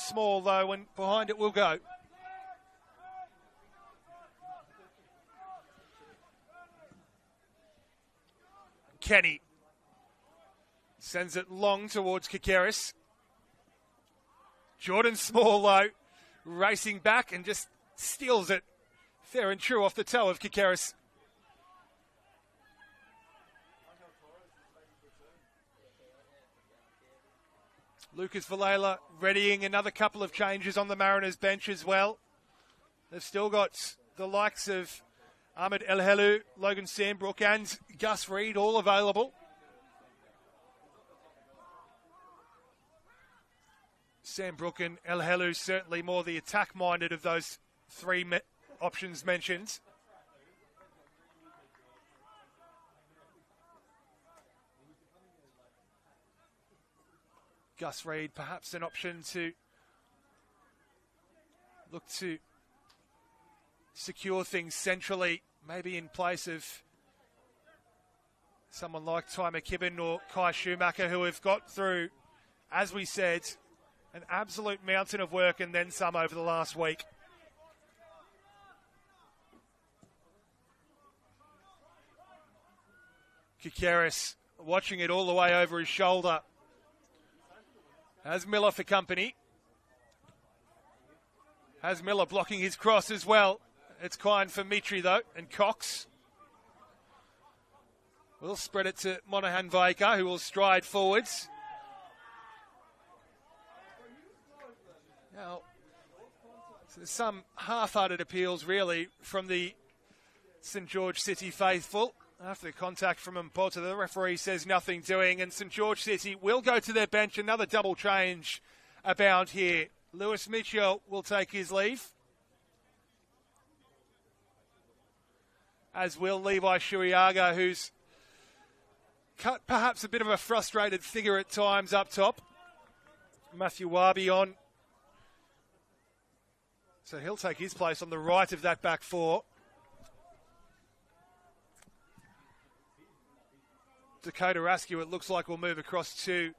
small, though, and behind it will go. Kenny sends it long towards Kikeris. Jordan Small, though, racing back and just steals it fair and true off the toe of Kikeris. Lucas Villela readying another couple of changes on the Mariners bench as well. They've still got the likes of Ahmed El Helou, Logan Sandbrook and Gus Reid all available. Sandbrook and El Helou certainly more the attack-minded of those three options mentioned. Gus Reid perhaps an option to look to secure things centrally, maybe in place of someone like Ty McKibben or Kai Schumacher, who have got through, as we said, an absolute mountain of work and then some over the last week. Kikeris watching it all the way over his shoulder. Has Miller for company. Has Miller blocking his cross as well. It's kind for Mitri, though, and Cox. We'll spread it to Monahan Vaika, who will stride forwards. Now, so there's some half-hearted appeals, really, from the St George City faithful. After the contact from Mpota, the referee says nothing doing, and St George City will go to their bench. Another double change about here. Lewis Mitchell will take his leave, as will Levi Shuiaga, who's cut perhaps a bit of a frustrated figure at times up top. Matthew Wabi on. So he'll take his place on the right of that back four. Dakota Raskew, it looks like, will move across to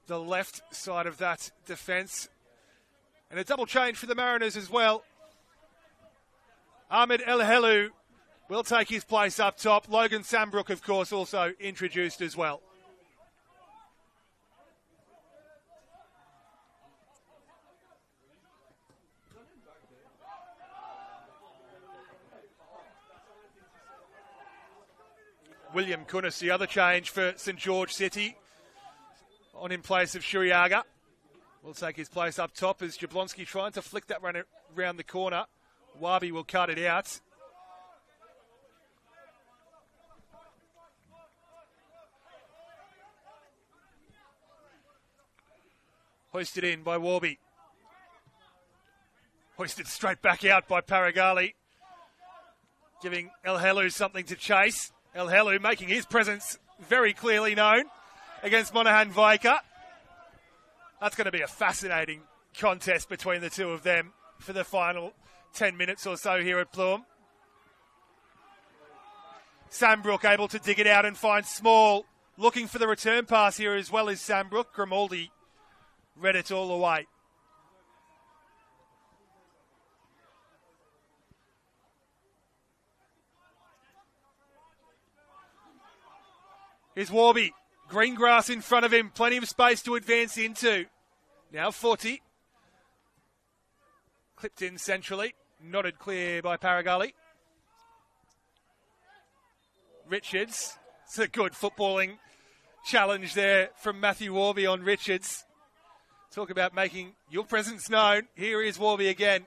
the left side of that defence. And a double change for the Mariners as well. Ahmed El Helou will take his place up top. Logan Sandbrook, of course, also introduced as well. William Kunis, the other change for St George City, on in place of Shuriaga. Will take his place up top as Jablonski trying to flick that run around the corner. Wabi will cut it out. Hoisted in by Warby. Hoisted straight back out by Paragali, giving El Helou something to chase. El Helou making his presence very clearly known against Monahan Vaika. That's going to be a fascinating contest between the two of them for the final 10 minutes or so here at Plume. Sandbrook able to dig it out and find Small, looking for the return pass here as well as Sandbrook. Grimaldi read it all the way. Here's Warby. Green grass in front of him. Plenty of space to advance into. Now 40. Clipped in centrally. Nodded clear by Paragali. Richards. It's a good footballing challenge there from Matthew Warby on Richards. Talk about making your presence known. Here is Warby again.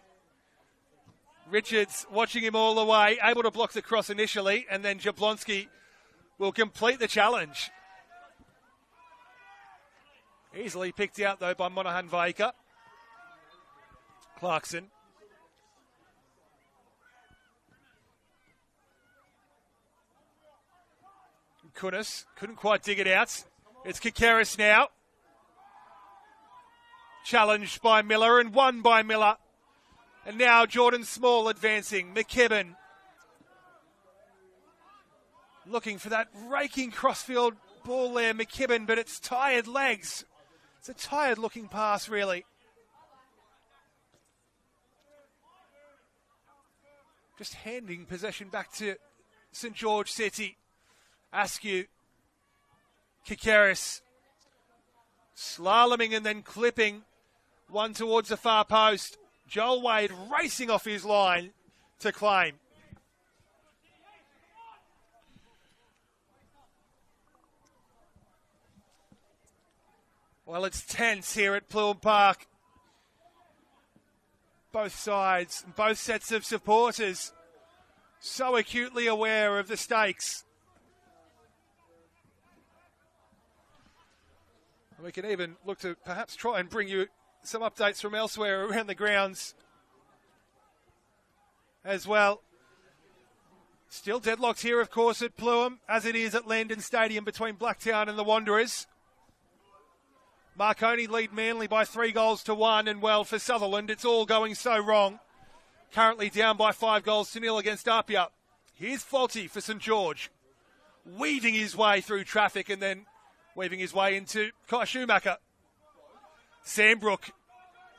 Richards watching him all the way. Able to block the cross initially. And then Jablonski will complete the challenge. Easily picked out, though, by Monahan Vaika. Clarkson. Kunis couldn't quite dig it out. It's Kikeris now. Challenged by Miller and won by Miller. And now Jordan Small advancing. McKibben looking for that raking crossfield ball there, McKibben, but it's tired legs It's a tired-looking pass, really. Just handing possession back to St George City. Askew. Kikaris. Slaloming and then clipping. One towards the far post. Joel Wade racing off his line to claim. Well, it's tense here at Pluim Park. Both sides, both sets of supporters so acutely aware of the stakes. We can even look to perhaps try and bring you some updates from elsewhere around the grounds as well. Still deadlocked here, of course, at Pluim, as it is at Landon Stadium between Blacktown and the Wanderers. Marconi lead Manly by 3-1, and well, for Sutherland, it's all going so wrong. Currently down by 5-0 against Apia. Here's Faulty for St George, weaving his way through traffic and then weaving his way into Kai Schumacher. Sandbrook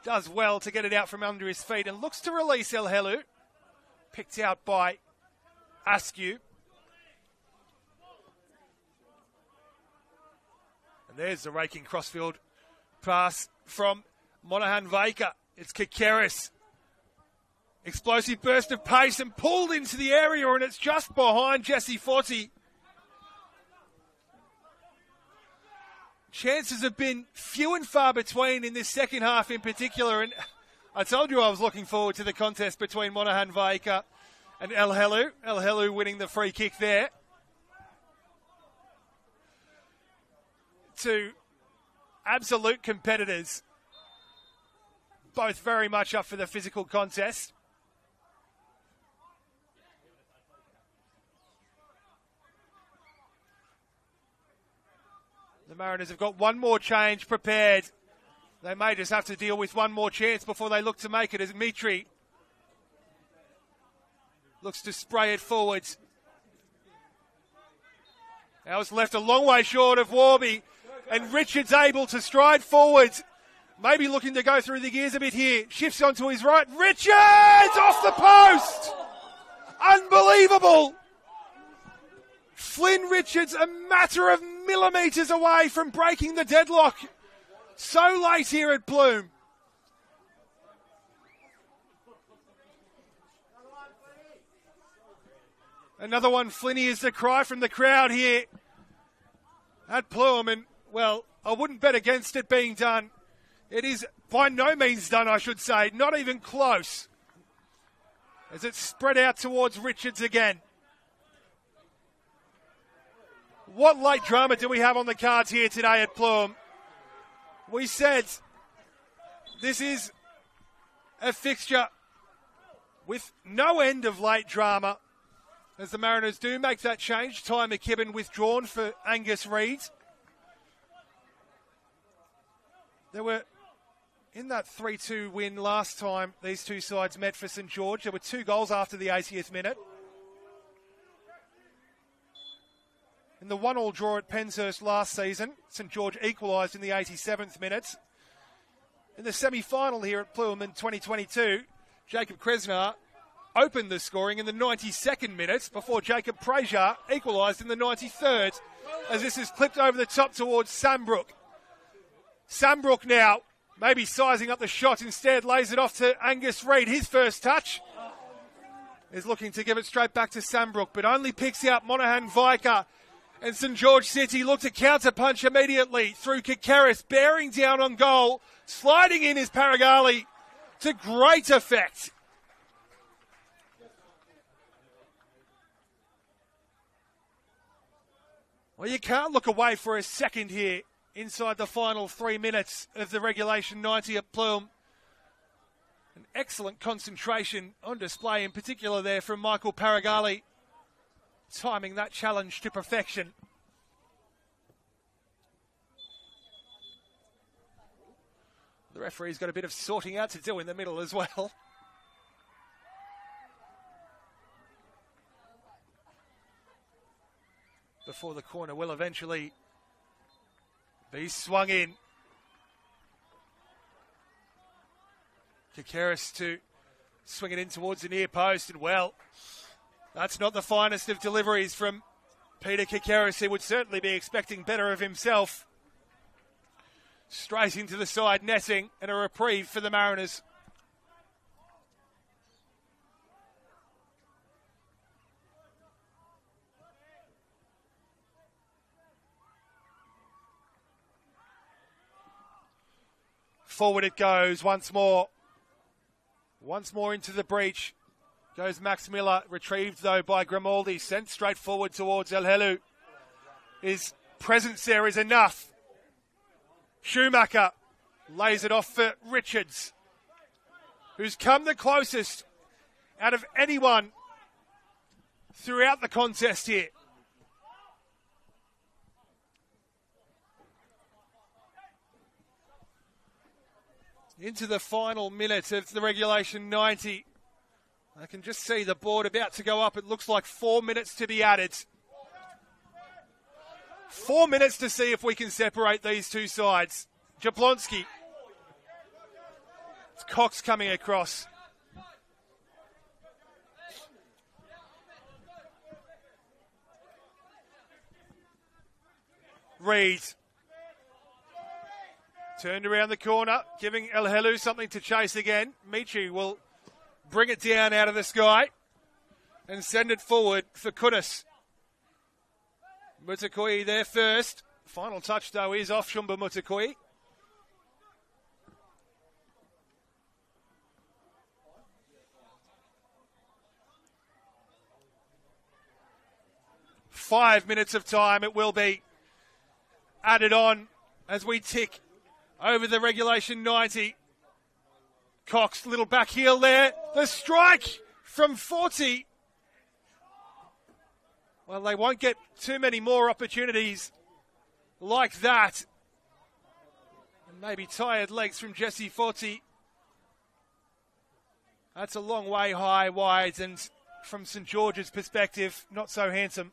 does well to get it out from under his feet and looks to release El Helu. Picked out by Askew. And there's the raking crossfield pass from Monaghan Vaker. It's Kikaris. Explosive burst of pace and pulled into the area, and it's just behind Jesse Forty. Chances have been few and far between in this second half in particular, and I told you I was looking forward to the contest between Monaghan Vaker and El Helu. El Helu winning the free kick there. Two absolute competitors, both very much up for the physical contest. The Mariners have got one more change prepared. They may just have to deal with one more chance before they look to make it, as Mitri looks to spray it forwards. Now it's left a long way short of Warby, and Richards able to stride forwards. Maybe looking to go through the gears a bit here. Shifts onto his right. Richards off the post! Unbelievable! Flynn Richards a matter of millimetres away from breaking the deadlock. So late here at Pluim. Another one, Flinny, is the cry from the crowd here at Pluim. And, well, I wouldn't bet against it being done. It is by no means done, I should say. Not even close. As it's spread out towards Richards again. What late drama do we have on the cards here today at Pluim? We said this is a fixture with no end of late drama, as the Mariners do make that change. Ty McKibben withdrawn for Angus Reid. There were, in that 3-2 win last time these two sides met for St George, there were 2 goals after the 80th minute. In the 1-1 draw at Penshurst last season, St George equalised in the 87th minute. In the semi-final here at Pluim in 2022, Jacob Kresnar opened the scoring in the 92nd minute before Jacob Prajar equalised in the 93rd, as this is clipped over the top towards Sambrook. Sambrook now maybe sizing up the shot, instead lays it off to Angus Reid. His first touch is looking to give it straight back to Sambrook, but only picks out Monaghan Vaker. And St George City look to counter-punch immediately through Kikaris, bearing down on goal. Sliding in is Paragali to great effect. Well, you can't look away for a second here inside the final 3 minutes of the regulation 90 at Pluim. An excellent concentration on display, in particular there from Michael Paragali, timing that challenge to perfection. The referee's got a bit of sorting out to do in the middle as well. Before the corner will eventually be swung in. Kikeris to swing it in towards the near post, and well, that's not the finest of deliveries from Peter Kikeris. He would certainly be expecting better of himself. Straight into the side netting, and a reprieve for the Mariners. Forward it goes once more. Once more into the breach. Goes Max Miller, retrieved though by Grimaldi, sent straight forward towards El Helu. His presence there is enough. Schumacher lays it off for Richards, who's come the closest out of anyone throughout the contest here. Into the final minute of the regulation 90. I can just see the board about to go up. It looks like 4 minutes to be added. 4 minutes to see if we can separate these two sides. Jablonski. It's Cox coming across. Reed. Turned around the corner, giving El Helu something to chase again. Michi will bring it down out of the sky and send it forward for Kunis. Mutakoi there first. Final touch, though, is off Shumba Mutakoi. Five minutes of time it will be added on as we tick over the regulation 90. Cox, little back heel there. The strike from 40. Well, they won't get too many more opportunities like that. And maybe tired legs from Jesse Forti. That's a long way high, wide, and from St. George's perspective, not so handsome.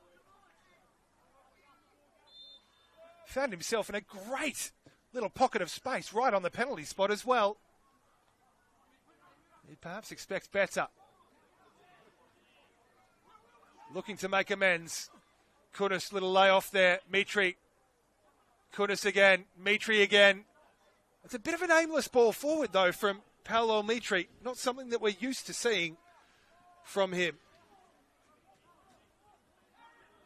Found himself in a great little pocket of space right on the penalty spot as well. He perhaps expects better. Looking to make amends. Kunis, little layoff there. Mitri. Kunis again. Mitri again. It's a bit of an aimless ball forward, though, from Paolo Mitri. Not something that we're used to seeing from him.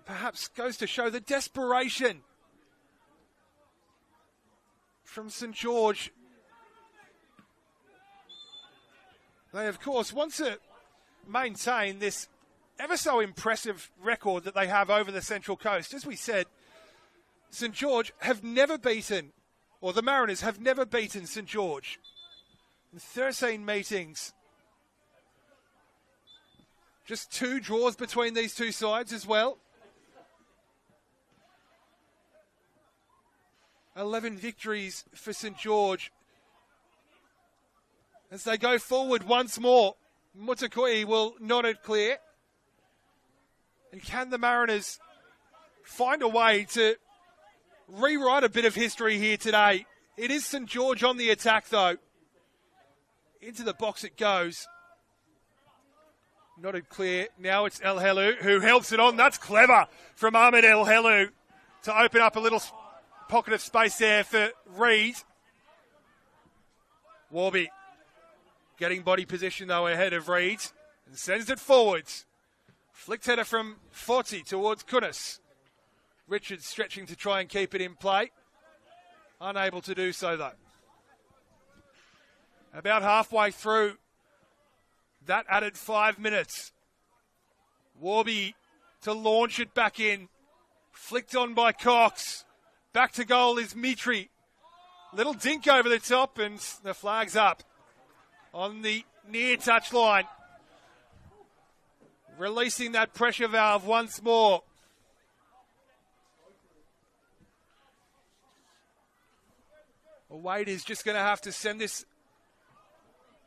Perhaps goes to show the desperation from St. George. They, of course, want to maintain this ever so impressive record that they have over the Central Coast. As we said, St. George have never beaten, or the Mariners have never beaten St. George in 13 meetings. Just 2 draws between these two sides as well. 11 victories for St. George. As they go forward once more, Mutakoi will nod it clear. And can the Mariners find a way to rewrite a bit of history here today? It is St. George on the attack, though. Into the box it goes. Nodded clear. Now it's El Helu who helps it on. That's clever from Ahmed El Helu to open up a little pocket of space there for Reed. Warby getting body position, though, ahead of Reed and sends it forwards. Flicked header from Forti towards Kunis. Richards stretching to try and keep it in play. Unable to do so, though. About halfway through that added 5 minutes. Warby to launch it back in. Flicked on by Cox. Back to goal is Mitri. Little dink over the top, and the flag's up on the near touch line. Releasing that pressure valve once more. Wade is just going to have to send this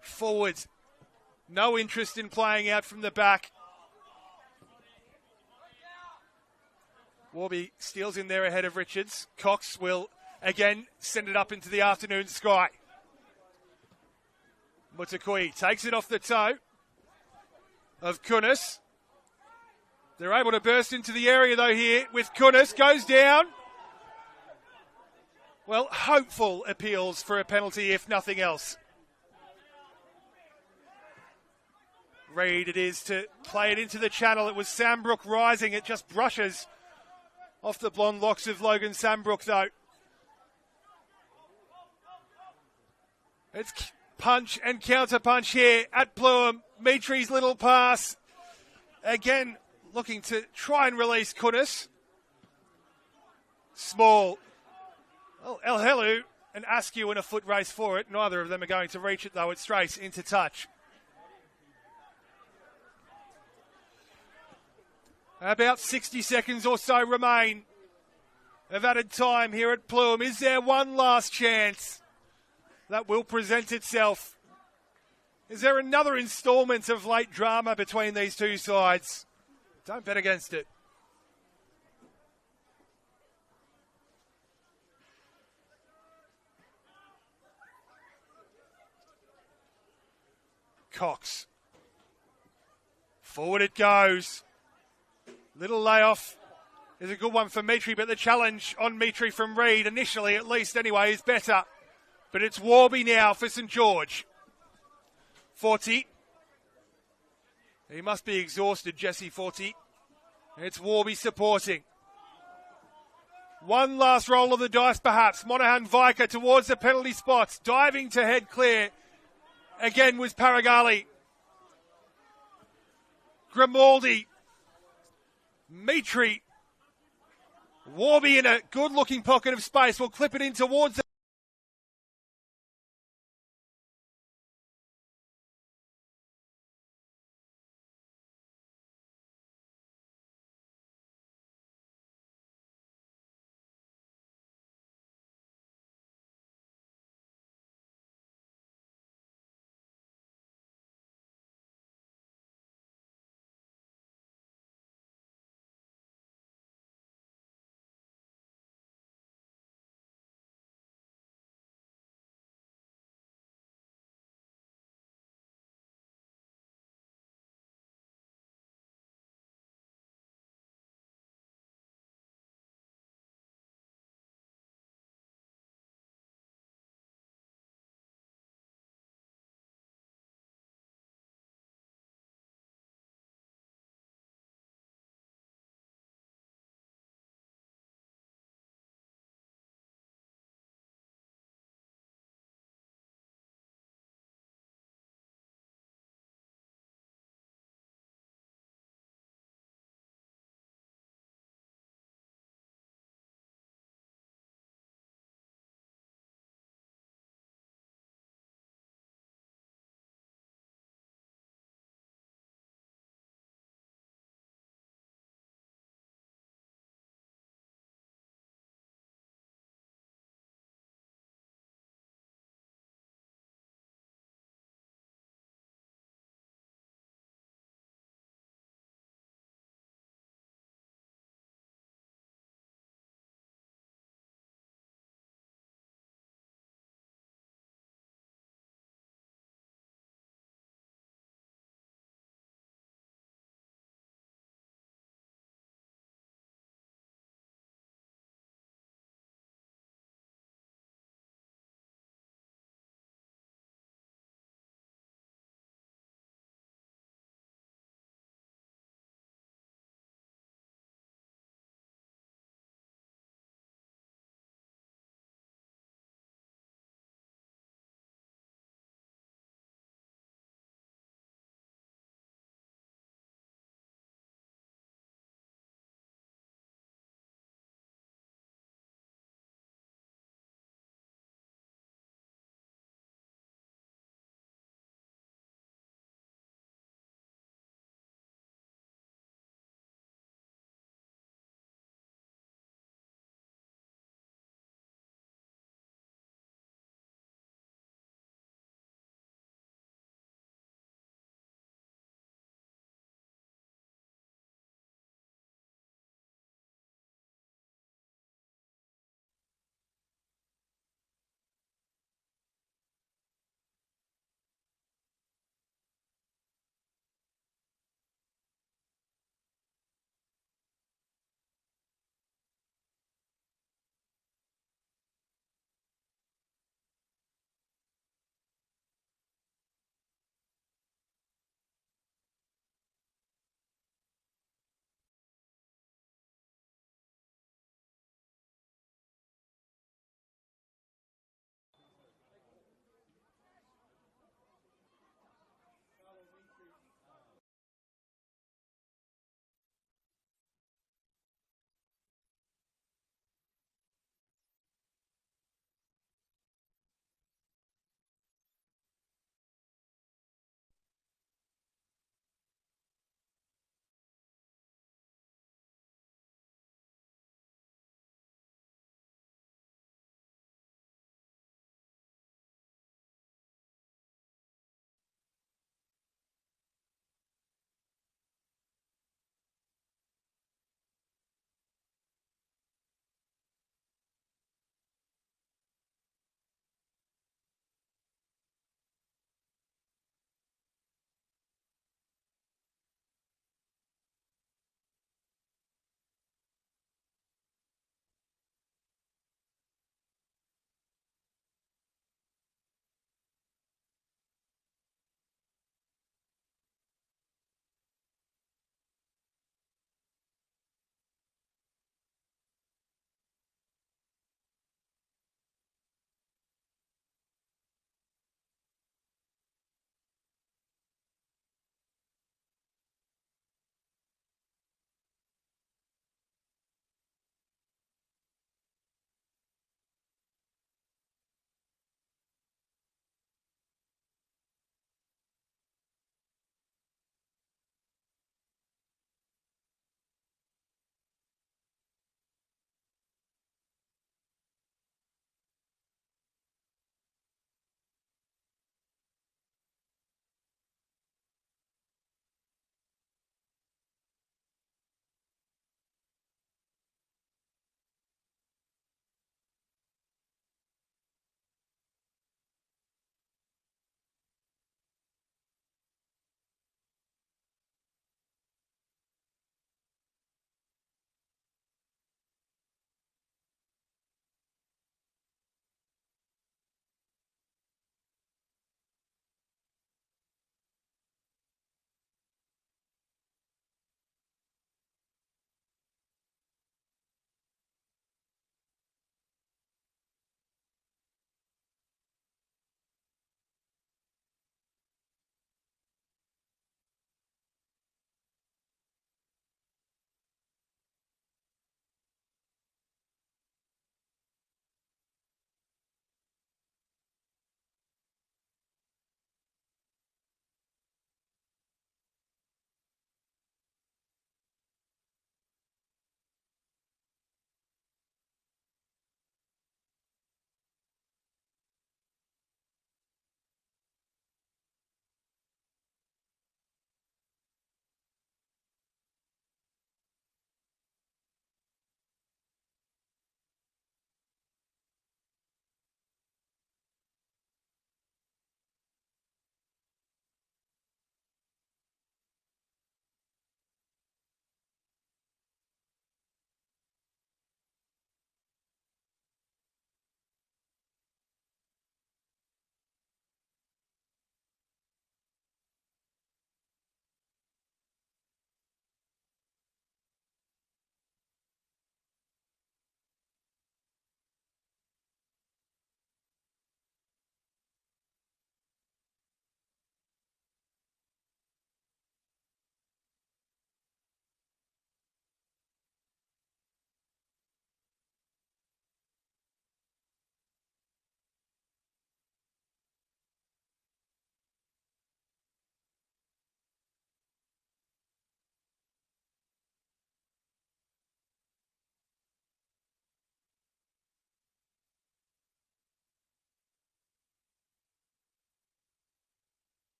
forward. No interest in playing out from the back. Warby steals in there ahead of Richards. Cox will again send it up into the afternoon sky. Mutakui takes it off the toe of Kunis. They're able to burst into the area though here with Kunis. Goes down. Well, hopeful appeals for a penalty if nothing else. Reid it is to play it into the channel. It was Sambrook rising. It just brushes off the blonde locks of Logan Sambrook though. It's punch and counter punch here at Pluham. Mitri's little pass. Again, looking to try and release Kunis. Small. Well, El Helu and Askew in a foot race for it. Neither of them are going to reach it though. It's straight into touch. About 60 seconds or so remain of added time here at Pluham. Is there one last chance that will present itself? Is there another instalment of late drama between these two sides? Don't bet against it. Cox. Forward it goes. Little layoff is a good one for Mitri, but the challenge on Mitri from Reid, initially at least anyway, is better. But it's Warby now for St George. 40. He must be exhausted, Jesse 40. It's Warby supporting. One last roll of the dice perhaps. Monaghan Vicar towards the penalty spots. Diving to head clear. Again was Paragali. Grimaldi. Mitri. Warby in a good-looking pocket of space. Will clip it in towards the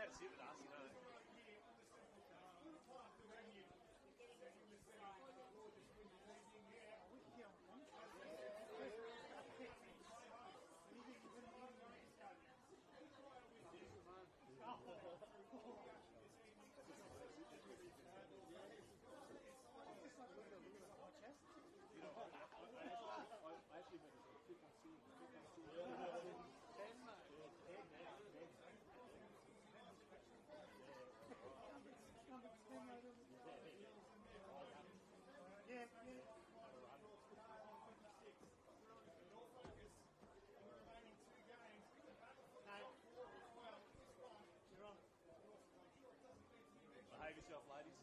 That's it with us, you know. I actually went to pick and see. Yeah. You're on. Behave yourself, ladies.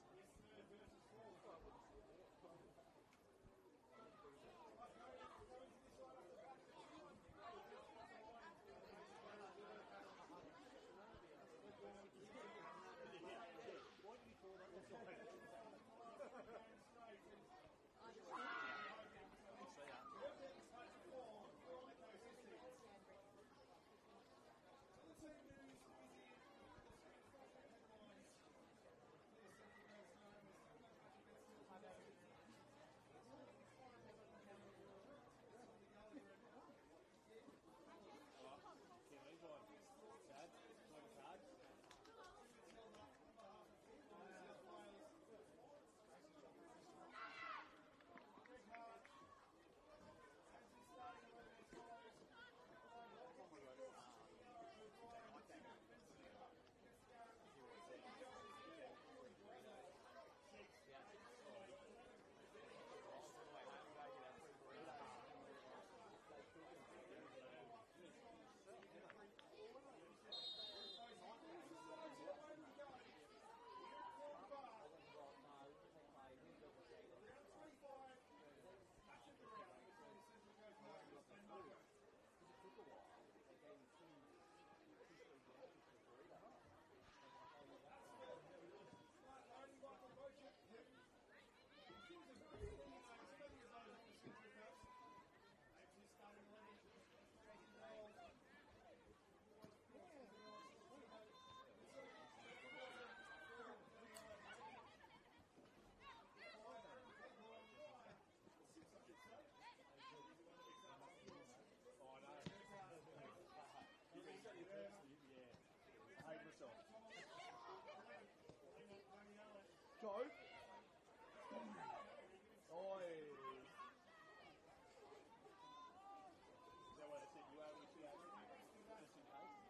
Joe? Oi. Is that what I said? You are with you just in case?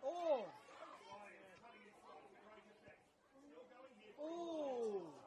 Oh! Oh!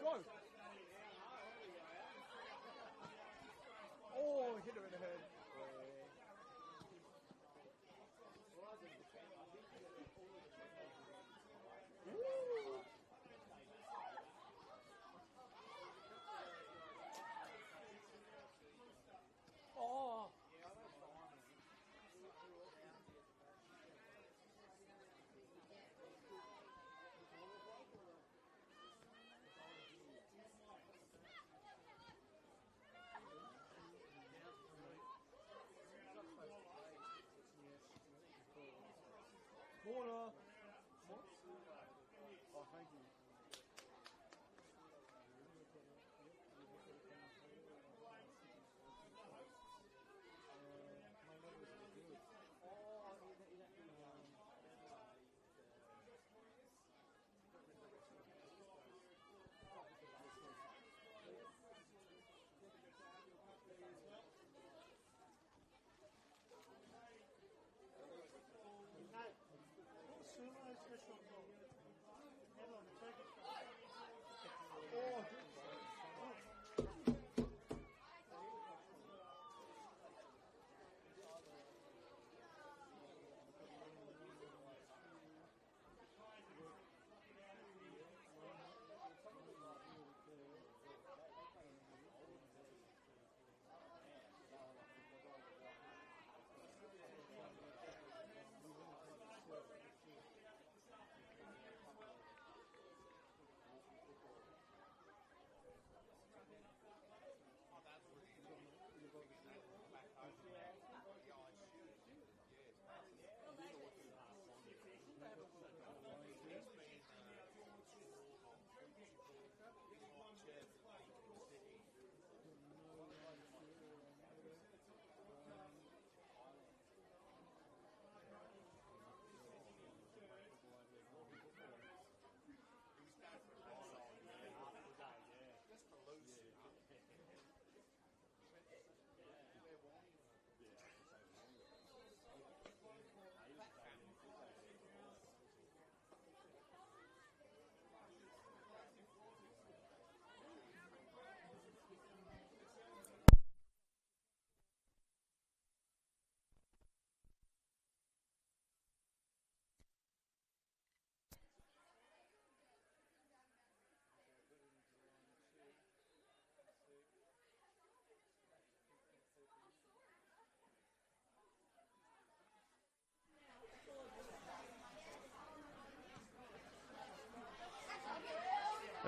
Whoa. Oh, hit her in the head. Oh. Corner. Oh, thank you.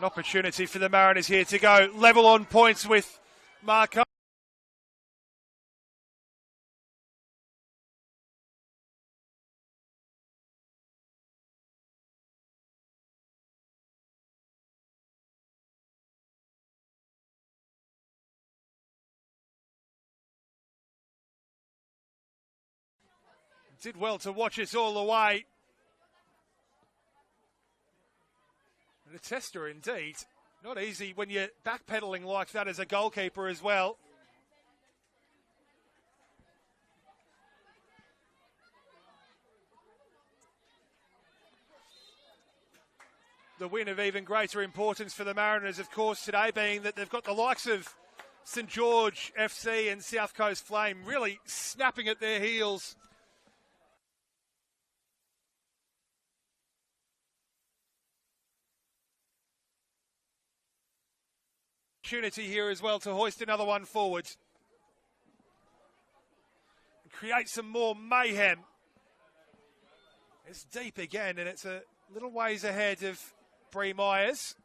An opportunity for the Mariners here to go level on points with Marconi. Did well to watch us all the way. And a tester indeed. Not easy when you're backpedaling like that as a goalkeeper as well. The win of even greater importance for the Mariners, of course, today being that they've got the likes of St George FC and South Coast Flame really snapping at their heels. Opportunity here as well to hoist another one forward. And create some more mayhem. It's deep again and it's a little ways ahead of Bree Myers.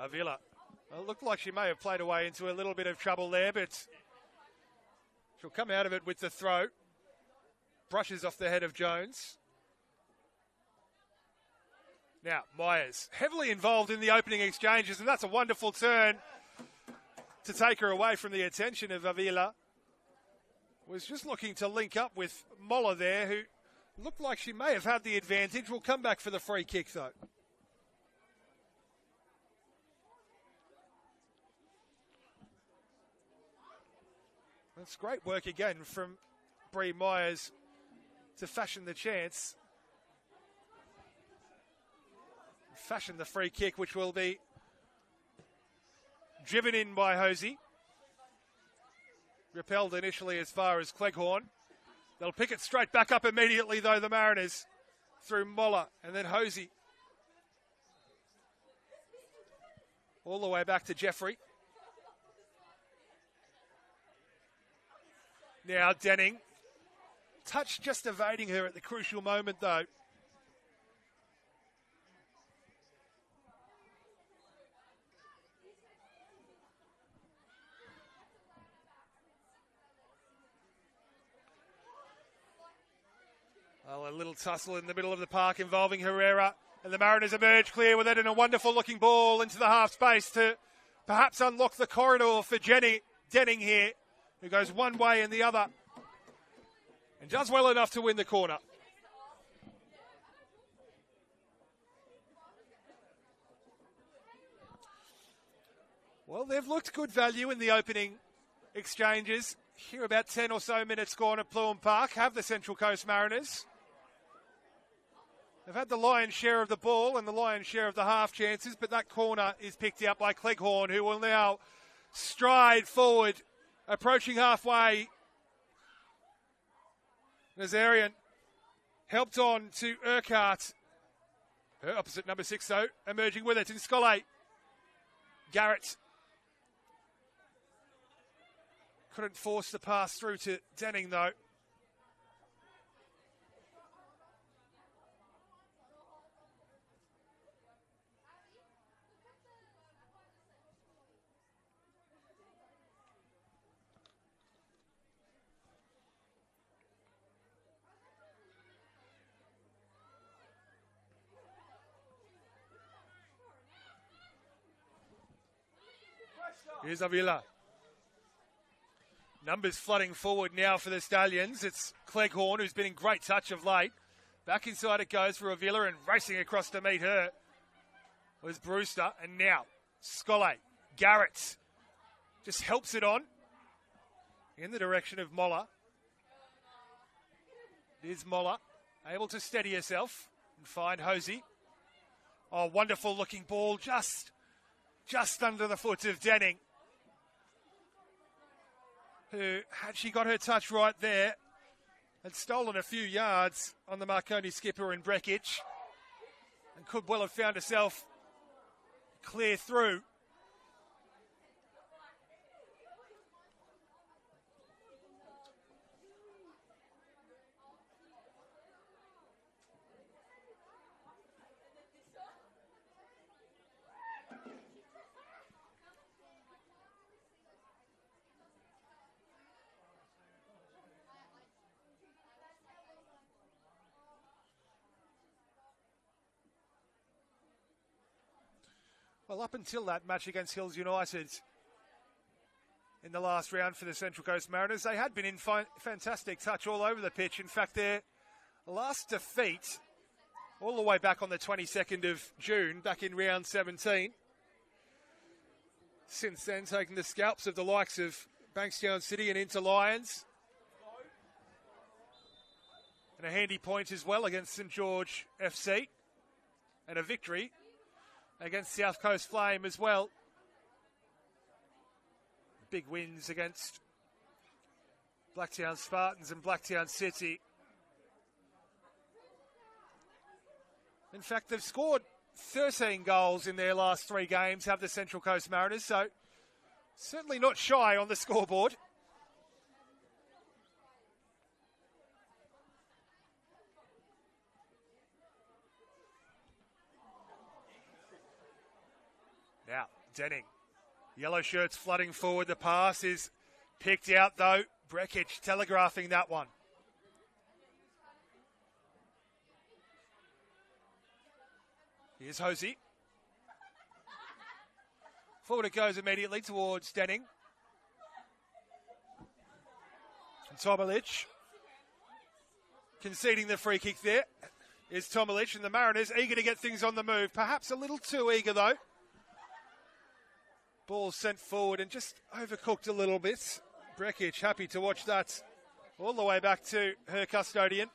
Avila. Well, it looked like she may have played away into a little bit of trouble there, but she'll come out of it with the throw. Brushes off the head of Jones. Now, Myers, heavily involved in the opening exchanges, and that's a wonderful turn to take her away from the attention of Avila. Was just looking to link up with Moller there, who looked like she may have had the advantage. Will come back for the free kick, though. That's great work again from Bree Myers to fashion the chance. Fashion the free kick, which will be driven in by Hosey. Repelled initially as far as Cleghorn. They'll pick it straight back up immediately, though, the Mariners, through Moller and then Hosey. All the way back to Jeffrey. Now Denning. Touch just evading her at the crucial moment, though. Oh, a little tussle in the middle of the park involving Herrera. And the Mariners emerge clear with it, and a wonderful looking ball into the half space to perhaps unlock the corridor for Denning here, who goes one way and the other. And does well enough to win the corner. Well, they've looked good value in the opening exchanges. Here about 10 or so minutes gone at Pluim Park. Have the Central Coast Mariners. They've had the lion's share of the ball and the lion's share of the half chances, but that corner is picked out by Cleghorn, who will now stride forward, approaching halfway. Nazarian helped on to Urquhart. Her opposite number 6, though, emerging with it in Scollay. Garrett couldn't force the pass through to Denning, though. Here's Avila. Numbers flooding forward now for the Stallions. It's Cleghorn, who's been in great touch of late. Back inside it goes for Avila, and racing across to meet her was Brewster. And now, Scollay. Garrett just helps it on in the direction of Moller. It is Moller, able to steady herself and find Hosey. Oh, wonderful looking ball, just under the foot of Denning, who, had she got her touch right there, had stolen a few yards on the Marconi skipper and Breckich, and could well have found herself clear through. Well, up until that match against Hills United in the last round for the Central Coast Mariners, they had been in fantastic touch all over the pitch. In fact, their last defeat, all the way back on the 22nd of June, back in round 17. Since then, taking the scalps of the likes of Bankstown City and Inter Lions. And a handy point as well against St George FC. And a victory against South Coast Flame as well. Big wins against Blacktown Spartans and Blacktown City. In fact, they've scored 13 goals in their last 3 games, have the Central Coast Mariners, so certainly not shy on the scoreboard. Now, Denning. Yellow shirts flooding forward. The pass is picked out, though. Breckich telegraphing that one. Here's Hosey. Forward it goes immediately towards Denning. And Tomalich. Conceding the free kick there is Tomalich, and the Mariners eager to get things on the move. Perhaps a little too eager, though. Ball sent forward and just overcooked a little bit Brekic happy to watch that all the way back to her custodian.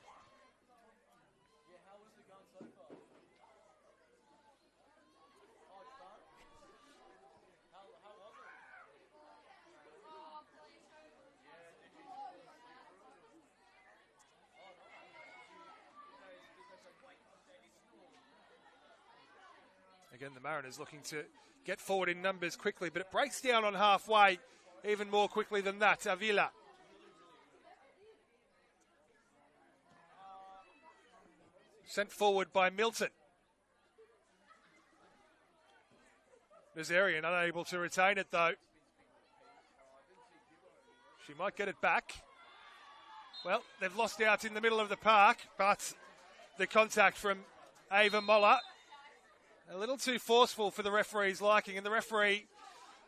Again, the Mariners looking to get forward in numbers quickly, but it breaks down on halfway even more quickly than that. Avila. Sent forward by Milton. Nazarian unable to retain it though. She might get it back. Well, they've lost out in the middle of the park, but the contact from Ava Moller a little too forceful for the referee's liking, and the referee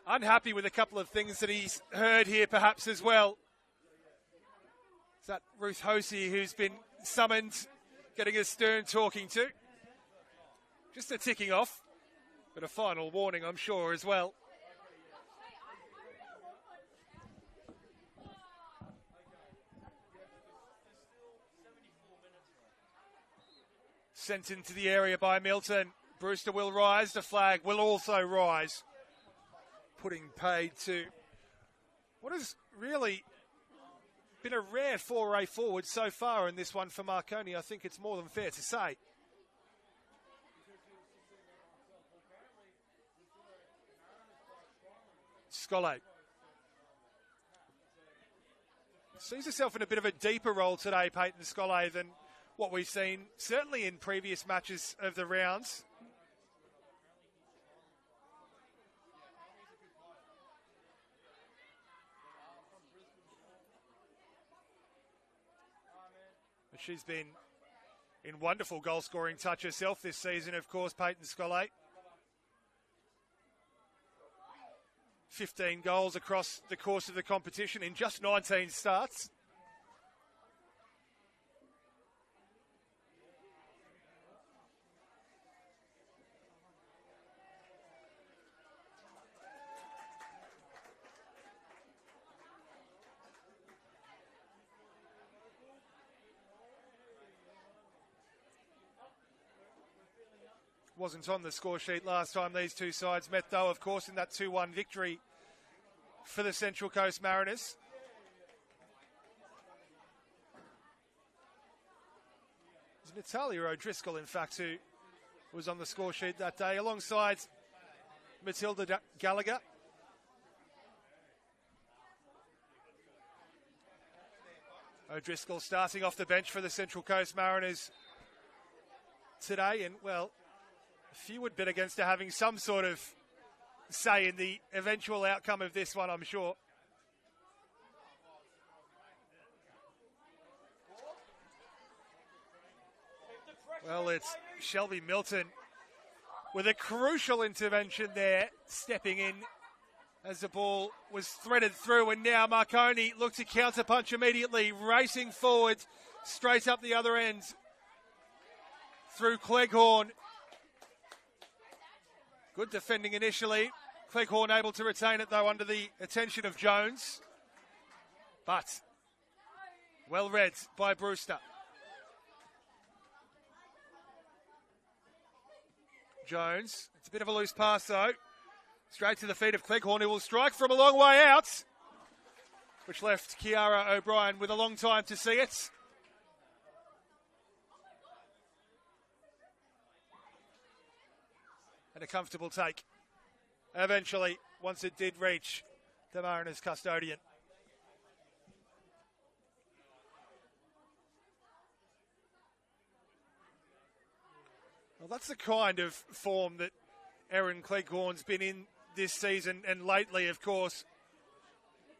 unhappy with a couple of things that he's heard here perhaps as well. Is that Ruth Hosey who's been summoned, getting a stern talking to? Just a ticking off, but a final warning I'm sure as well. Sent into the area by Milton. Brewster will rise, the flag will also rise. Putting paid to what has really been a rare foray forward so far in this one for Marconi. I think it's more than fair to say. Scollay sees herself in a bit of a deeper role today, Peyton Scollay, than what we've seen certainly in previous matches of the rounds. But she's been in wonderful goal-scoring touch herself this season, of course, Peyton Scollay. 15 goals across the course of the competition in just 19 starts. Wasn't on the score sheet last time these two sides met, though, of course, in that 2-1 victory for the Central Coast Mariners. It was Natalia O'Driscoll, in fact, who was on the score sheet that day, alongside Matilda Gallagher. O'Driscoll starting off the bench for the Central Coast Mariners today, and, well, a few would bet against her having some sort of say in the eventual outcome of this one, I'm sure. Well, it's Shelby Milton with a crucial intervention there, stepping in as the ball was threaded through, and now Marconi looked to counterpunch immediately, racing forward, straight up the other end through Cleghorn. Good defending initially. Cleghorn able to retain it, though, under the attention of Jones. But well read by Brewster. Jones. It's a bit of a loose pass, though. Straight to the feet of Cleghorn, who will strike from a long way out, which left Kiara O'Brien with a long time to see it. And a comfortable take eventually, once it did reach the Mariners' custodian. Well, that's the kind of form that Erin Cleghorn's been in this season, and lately, of course,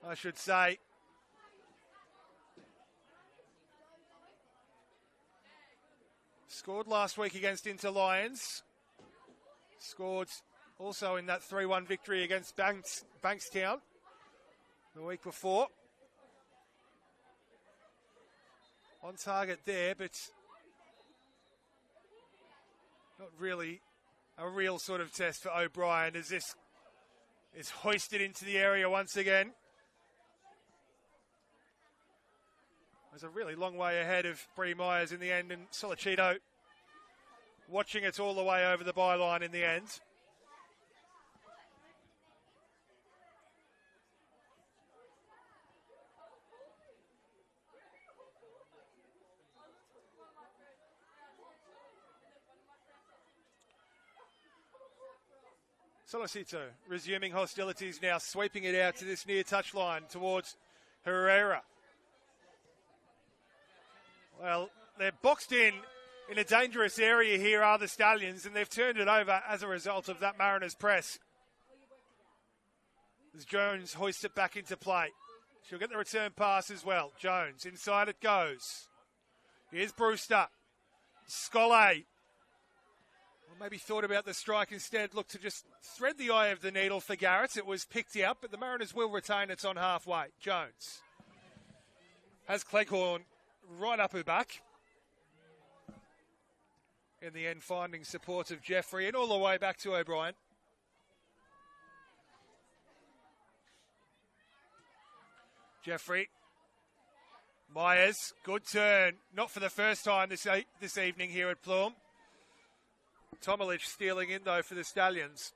I should say. Scored last week against Inter Lions. Scored also in that 3-1 victory against Bankstown the week before. On target there, but not really a real sort of test for O'Brien, as this is hoisted into the area once again. was a really long way ahead of Bree Myers in the end, and Solicito watching it all the way over the byline in the end. Solicito resuming hostilities now, sweeping it out to this near touchline towards Herrera. Well, they're boxed in a dangerous area here, are the Stallions, and they've turned it over as a result of that Mariners press. As Jones hoists it back into play. She'll get the return pass as well. Jones, inside it goes. Here's Brewster. Scollay. Well, maybe thought about the strike instead. Looked to just thread the eye of the needle for Garrett. It was picked out, but the Mariners will retain it on halfway. Jones has Cleghorn right up her back. In the end, finding support of Jeffrey and all the way back to O'Brien. Jeffrey. Myers, good turn. Not for the first time this evening here at Plume. Tomalich stealing in, though, for the Stallions.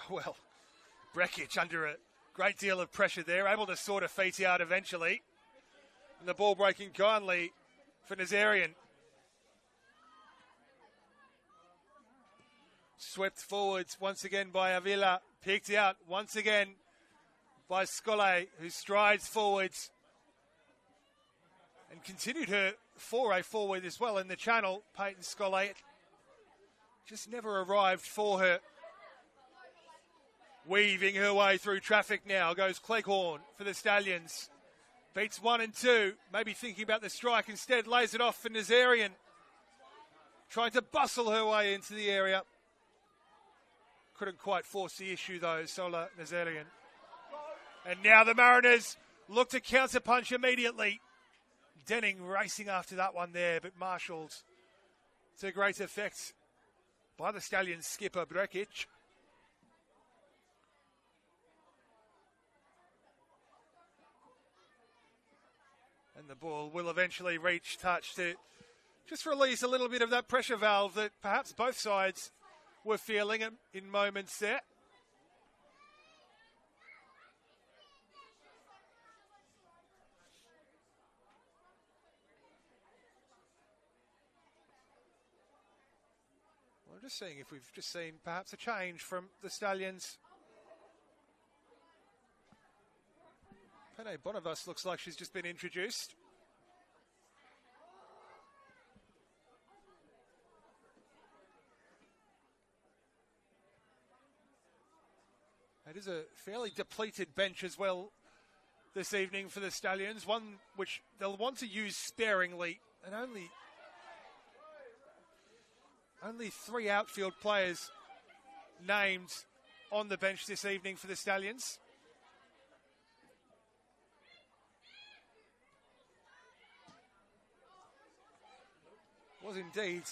Well, Brekic under a great deal of pressure there, able to sort her feet out eventually. And the ball breaking kindly for Nazarian. Swept forwards once again by Avila. Picked out once again by Scollay, who strides forwards. And continued her foray forward as well in the channel. Peyton Scollay just never arrived for her. Weaving her way through traffic now goes Cleghorn for the Stallions. Beats 1 and 2. Maybe thinking about the strike instead. Lays it off for Nazarian. Trying to bustle her way into the area. Couldn't quite force the issue though, Sola Nazarian. And now the Mariners look to counter-punch immediately. Denning racing after that one there, but marshalled to great effect by the Stallions skipper Brekic. And the ball will eventually reach touch to just release a little bit of that pressure valve that perhaps both sides were feeling in moments there. Well, I'm just seeing if we've just seen perhaps a change from the Stallions. Pene Bonavas looks like she's just been introduced. It is a fairly depleted bench as well this evening for the Stallions, one which they'll want to use sparingly, and only 3 outfield players named on the bench this evening for the Stallions. Was indeed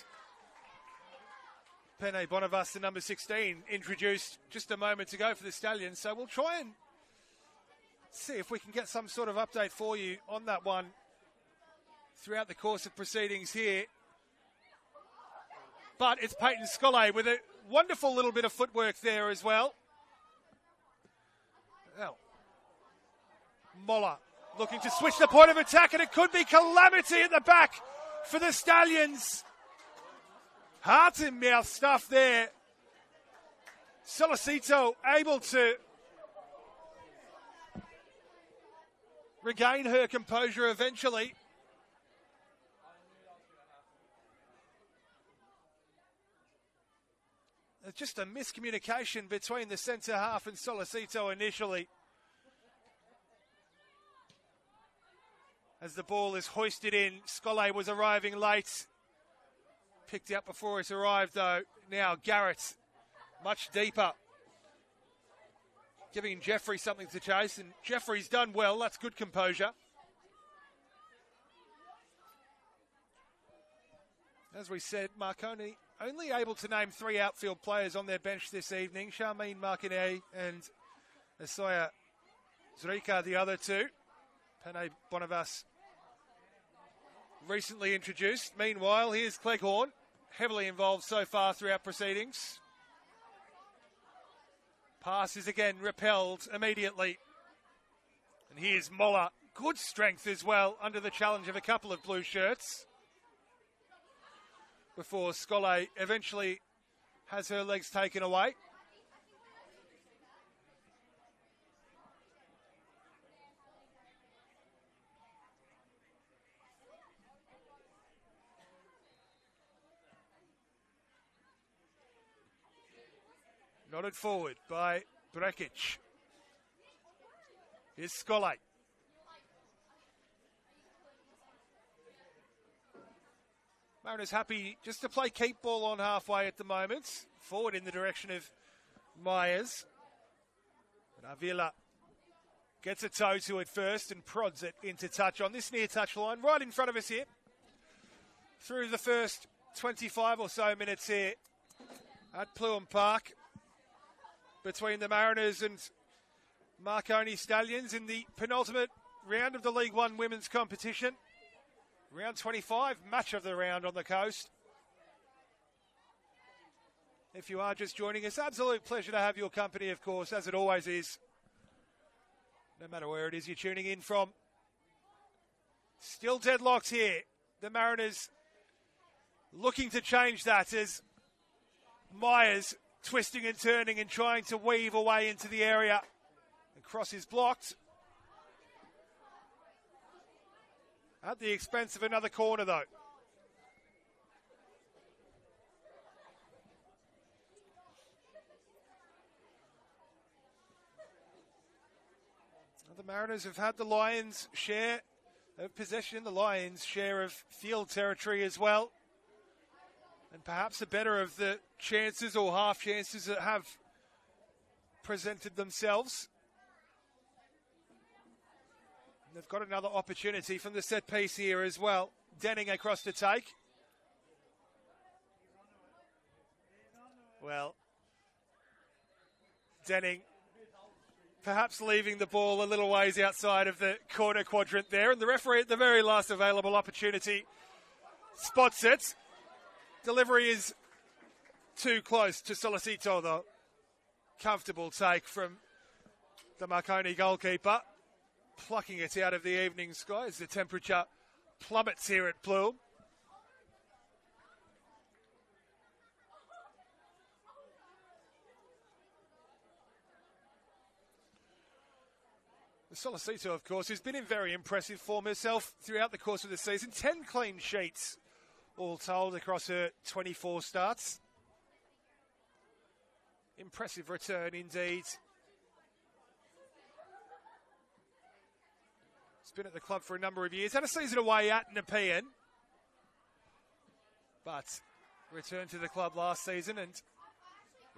Pene Bonavas, the number 16, introduced just a moment ago for the Stallions. So we'll try and see if we can get some sort of update for you on that one throughout the course of proceedings here. But it's Peyton Scollay with a wonderful little bit of footwork there as well. Now, Moller looking to switch the point of attack, and it could be calamity at the back for the Stallions. Heart and mouth stuff there. Solicito able to regain her composure eventually. There's just a miscommunication between the centre half and Solicito initially. As the ball is hoisted in, Scollay was arriving late. Picked out before it arrived though. Now Garrett, much deeper. Giving Jeffrey something to chase, and Jeffrey's done well. That's good composure. As we said, Marconi only able to name 3 outfield players on their bench this evening. Charmaine Marconi and Esoya Zrika, the other two. Panay Bonavas recently introduced. Meanwhile, here's Cleghorn, heavily involved so far throughout proceedings. Pass is again repelled immediately. And here's Moller. Good strength as well under the challenge of a couple of blue shirts. Before Scolle eventually has her legs taken away. Nodded forward by Brekic. Here's Scolle. Mariners happy just to play keep ball on halfway at the moment. Forward in the direction of Myers. But Avila gets a toe to it first and prods it into touch on this near touch line right in front of us here. Through the first 25 or so minutes here at Pluham Park. Between the Mariners and Marconi Stallions in the penultimate round of the League One women's competition. Round 25, match of the round on the coast. If you are just joining us, absolute pleasure to have your company, of course, as it always is. No matter where it is you're tuning in from. Still deadlocked here. The Mariners looking to change that as Myers twisting and turning and trying to weave away into the area. And cross is blocked. At the expense of another corner, though. The Mariners have had the Lions' share of possession, the Lions' share of field territory as well. And perhaps a better of the chances or half chances that have presented themselves. And they've got another opportunity from the set piece here as well. Denning across to take. Well, Denning perhaps leaving the ball a little ways outside of the corner quadrant there. And the referee at the very last available opportunity spots it. Delivery is too close to Solicito, though. Comfortable take from the Marconi goalkeeper. Plucking it out of the evening sky as the temperature plummets here at Pluham. Solicito, of course, has been in very impressive form herself throughout the course of the season. 10 clean sheets, all told, across her 24 starts. Impressive return indeed. He's been at the club for a number of years. Had a season away at Nepean. But returned to the club last season and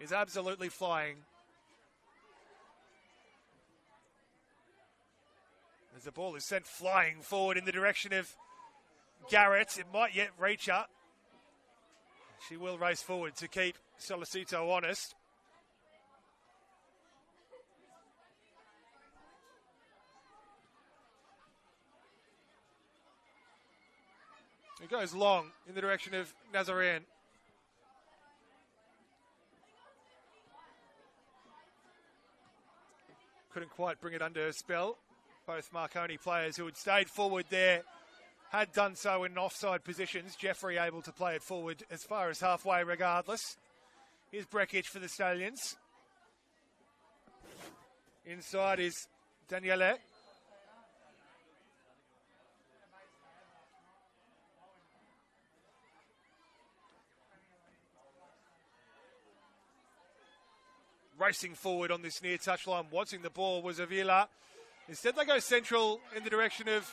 is absolutely flying. As the ball is sent flying forward in the direction of Garrett. It might yet reach her. She will race forward to keep Solicito honest. It goes long in the direction of Nazarian. Couldn't quite bring it under her spell. Both Marconi players who had stayed forward there had done so in offside positions. Jeffrey able to play it forward as far as halfway regardless. Here's Brekic for the Stallions. Inside is Daniele. Racing forward on this near touchline, wanting the ball was Avila. Instead they go central in the direction of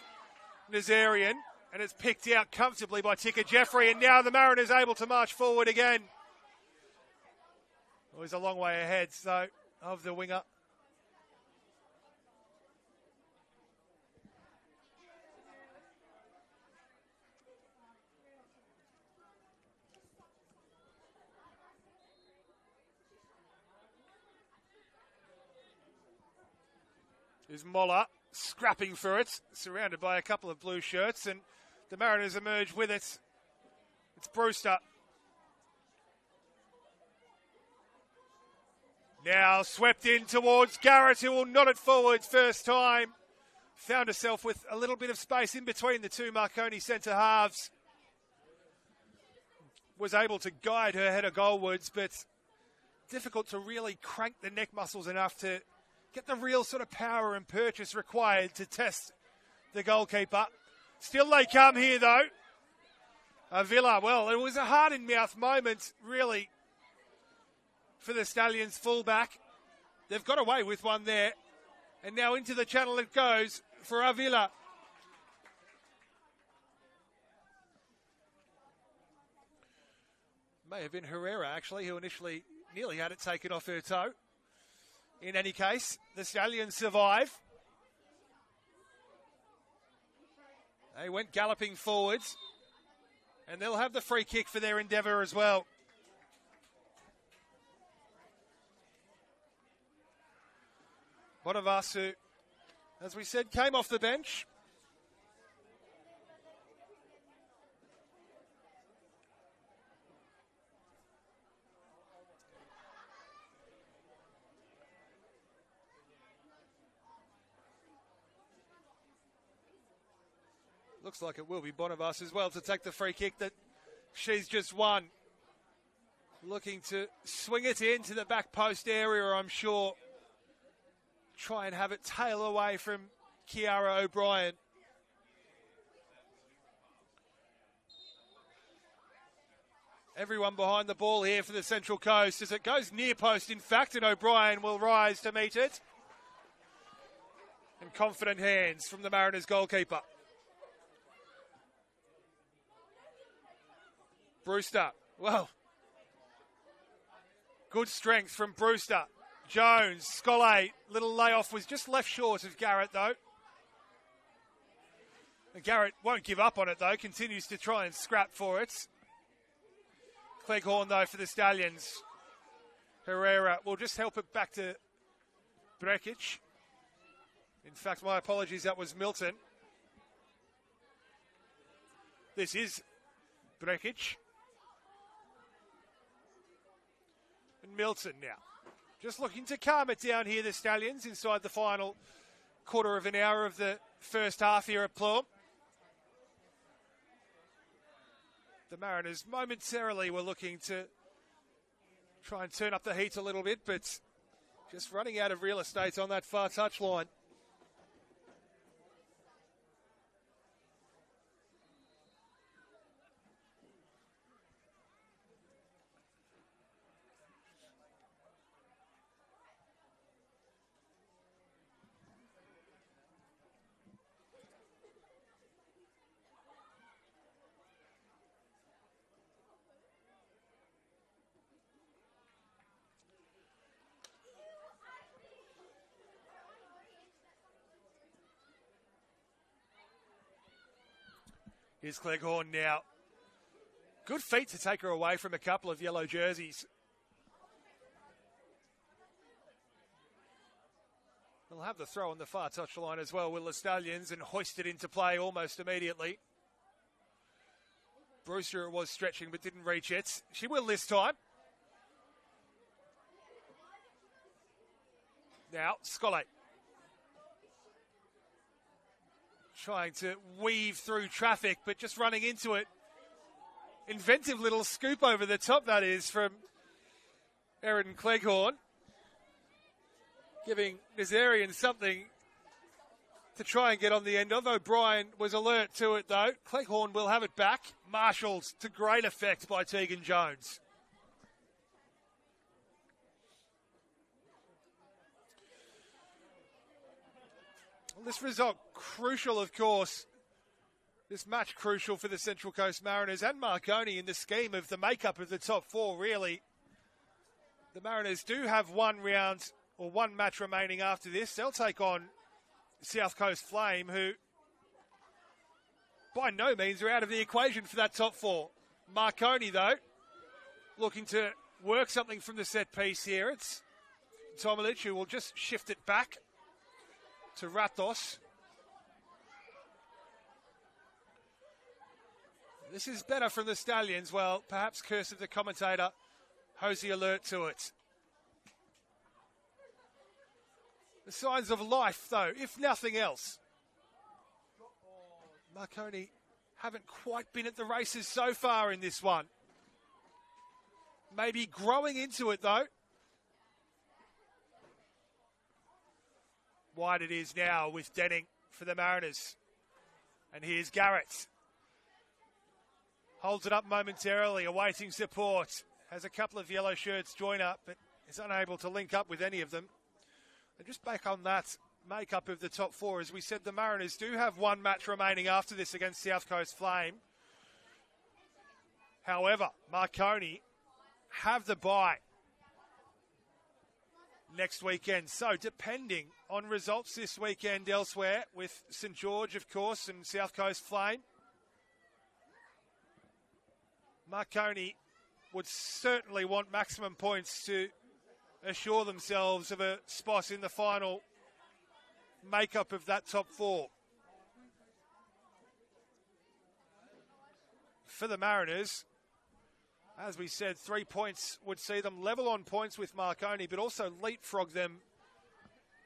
Nazarian, and it's picked out comfortably by Tika Jeffrey, and now the Mariners able to march forward again. Well, he's a long way ahead, so, of the winger. Is Moller scrapping for it, surrounded by a couple of blue shirts, and the Mariners emerge with it. It's Brewster. Now swept in towards Garrett, who will nod it forwards first time. Found herself with a little bit of space in between the two Marconi centre halves. Was able to guide her header goalwards, but difficult to really crank the neck muscles enough to get the real sort of power and purchase required to test the goalkeeper. Still they come here though. Avila, well, it was a heart-in-mouth moment, really, for the Stallions fullback. They've got away with one there. And now into the channel it goes for Avila. May have been Herrera, actually, who initially nearly had it taken off her toe. In any case, the Stallions survive. They went galloping forwards. And they'll have the free kick for their endeavour as well. Bonavasu, as we said, came off the bench. Looks like it will be Bonavas as well to take the free kick that she's just won. Looking to swing it into the back post area, I'm sure. Try and have it tail away from Kiara O'Brien. Everyone behind the ball here for the Central Coast as it goes near post, in fact, and O'Brien will rise to meet it. And confident hands from the Mariners goalkeeper. Brewster, well, good strength from Brewster. Jones, Scollay, little layoff was just left short of Garrett though. And Garrett won't give up on it though, continues to try and scrap for it. Cleghorn though for the Stallions. Herrera will just help it back to Brekic. In fact, my apologies, that was Milton. This is Brekic. And Milton now. Just looking to calm it down here, the Stallions, inside the final quarter of an hour of the first half here at Plume. The Mariners momentarily were looking to try and turn up the heat a little bit, but just running out of real estate on that far touchline. Here's Cleghorn now. Good feat to take her away from a couple of yellow jerseys. They'll have the throw on the far touchline as well, will the Stallions, and hoist it into play almost immediately. Brewster was stretching but didn't reach it. She will this time. Now, Scollay. Trying to weave through traffic, but just running into it. Inventive little scoop over the top, that is, from Erin Cleghorn. Giving Nazarian something to try and get on the end of. O'Brien was alert to it, though. Cleghorn will have it back. Marshalled to great effect by Tegan Jones. Well, this result crucial, of course. This match crucial for the Central Coast Mariners and Marconi in the scheme of the makeup of the top four, really. The Mariners do have one round or one match remaining after this. They'll take on South Coast Flame, who by no means are out of the equation for that top four. Marconi, though, looking to work something from the set piece here. It's Tomilich who will just shift it back to Ratos. This is better from the Stallions. Well, perhaps curse of the commentator. Hosey alert to it. The signs of life, though, if nothing else. Marconi haven't quite been at the races so far in this one. Maybe growing into it, though. Wide it is now with Denning for the Mariners. And here's Garrett. Holds it up momentarily, awaiting support. Has a couple of yellow shirts join up, but is unable to link up with any of them. And just back on that makeup of the top four, as we said, the Mariners do have one match remaining after this against South Coast Flame. However, Marconi have the bye next weekend. So depending on results this weekend elsewhere with St George, of course, and South Coast Flame, Marconi would certainly want maximum points to assure themselves of a spot in the final makeup of that top four. For the Mariners, as we said, 3 points would see them level on points with Marconi, but also leapfrog them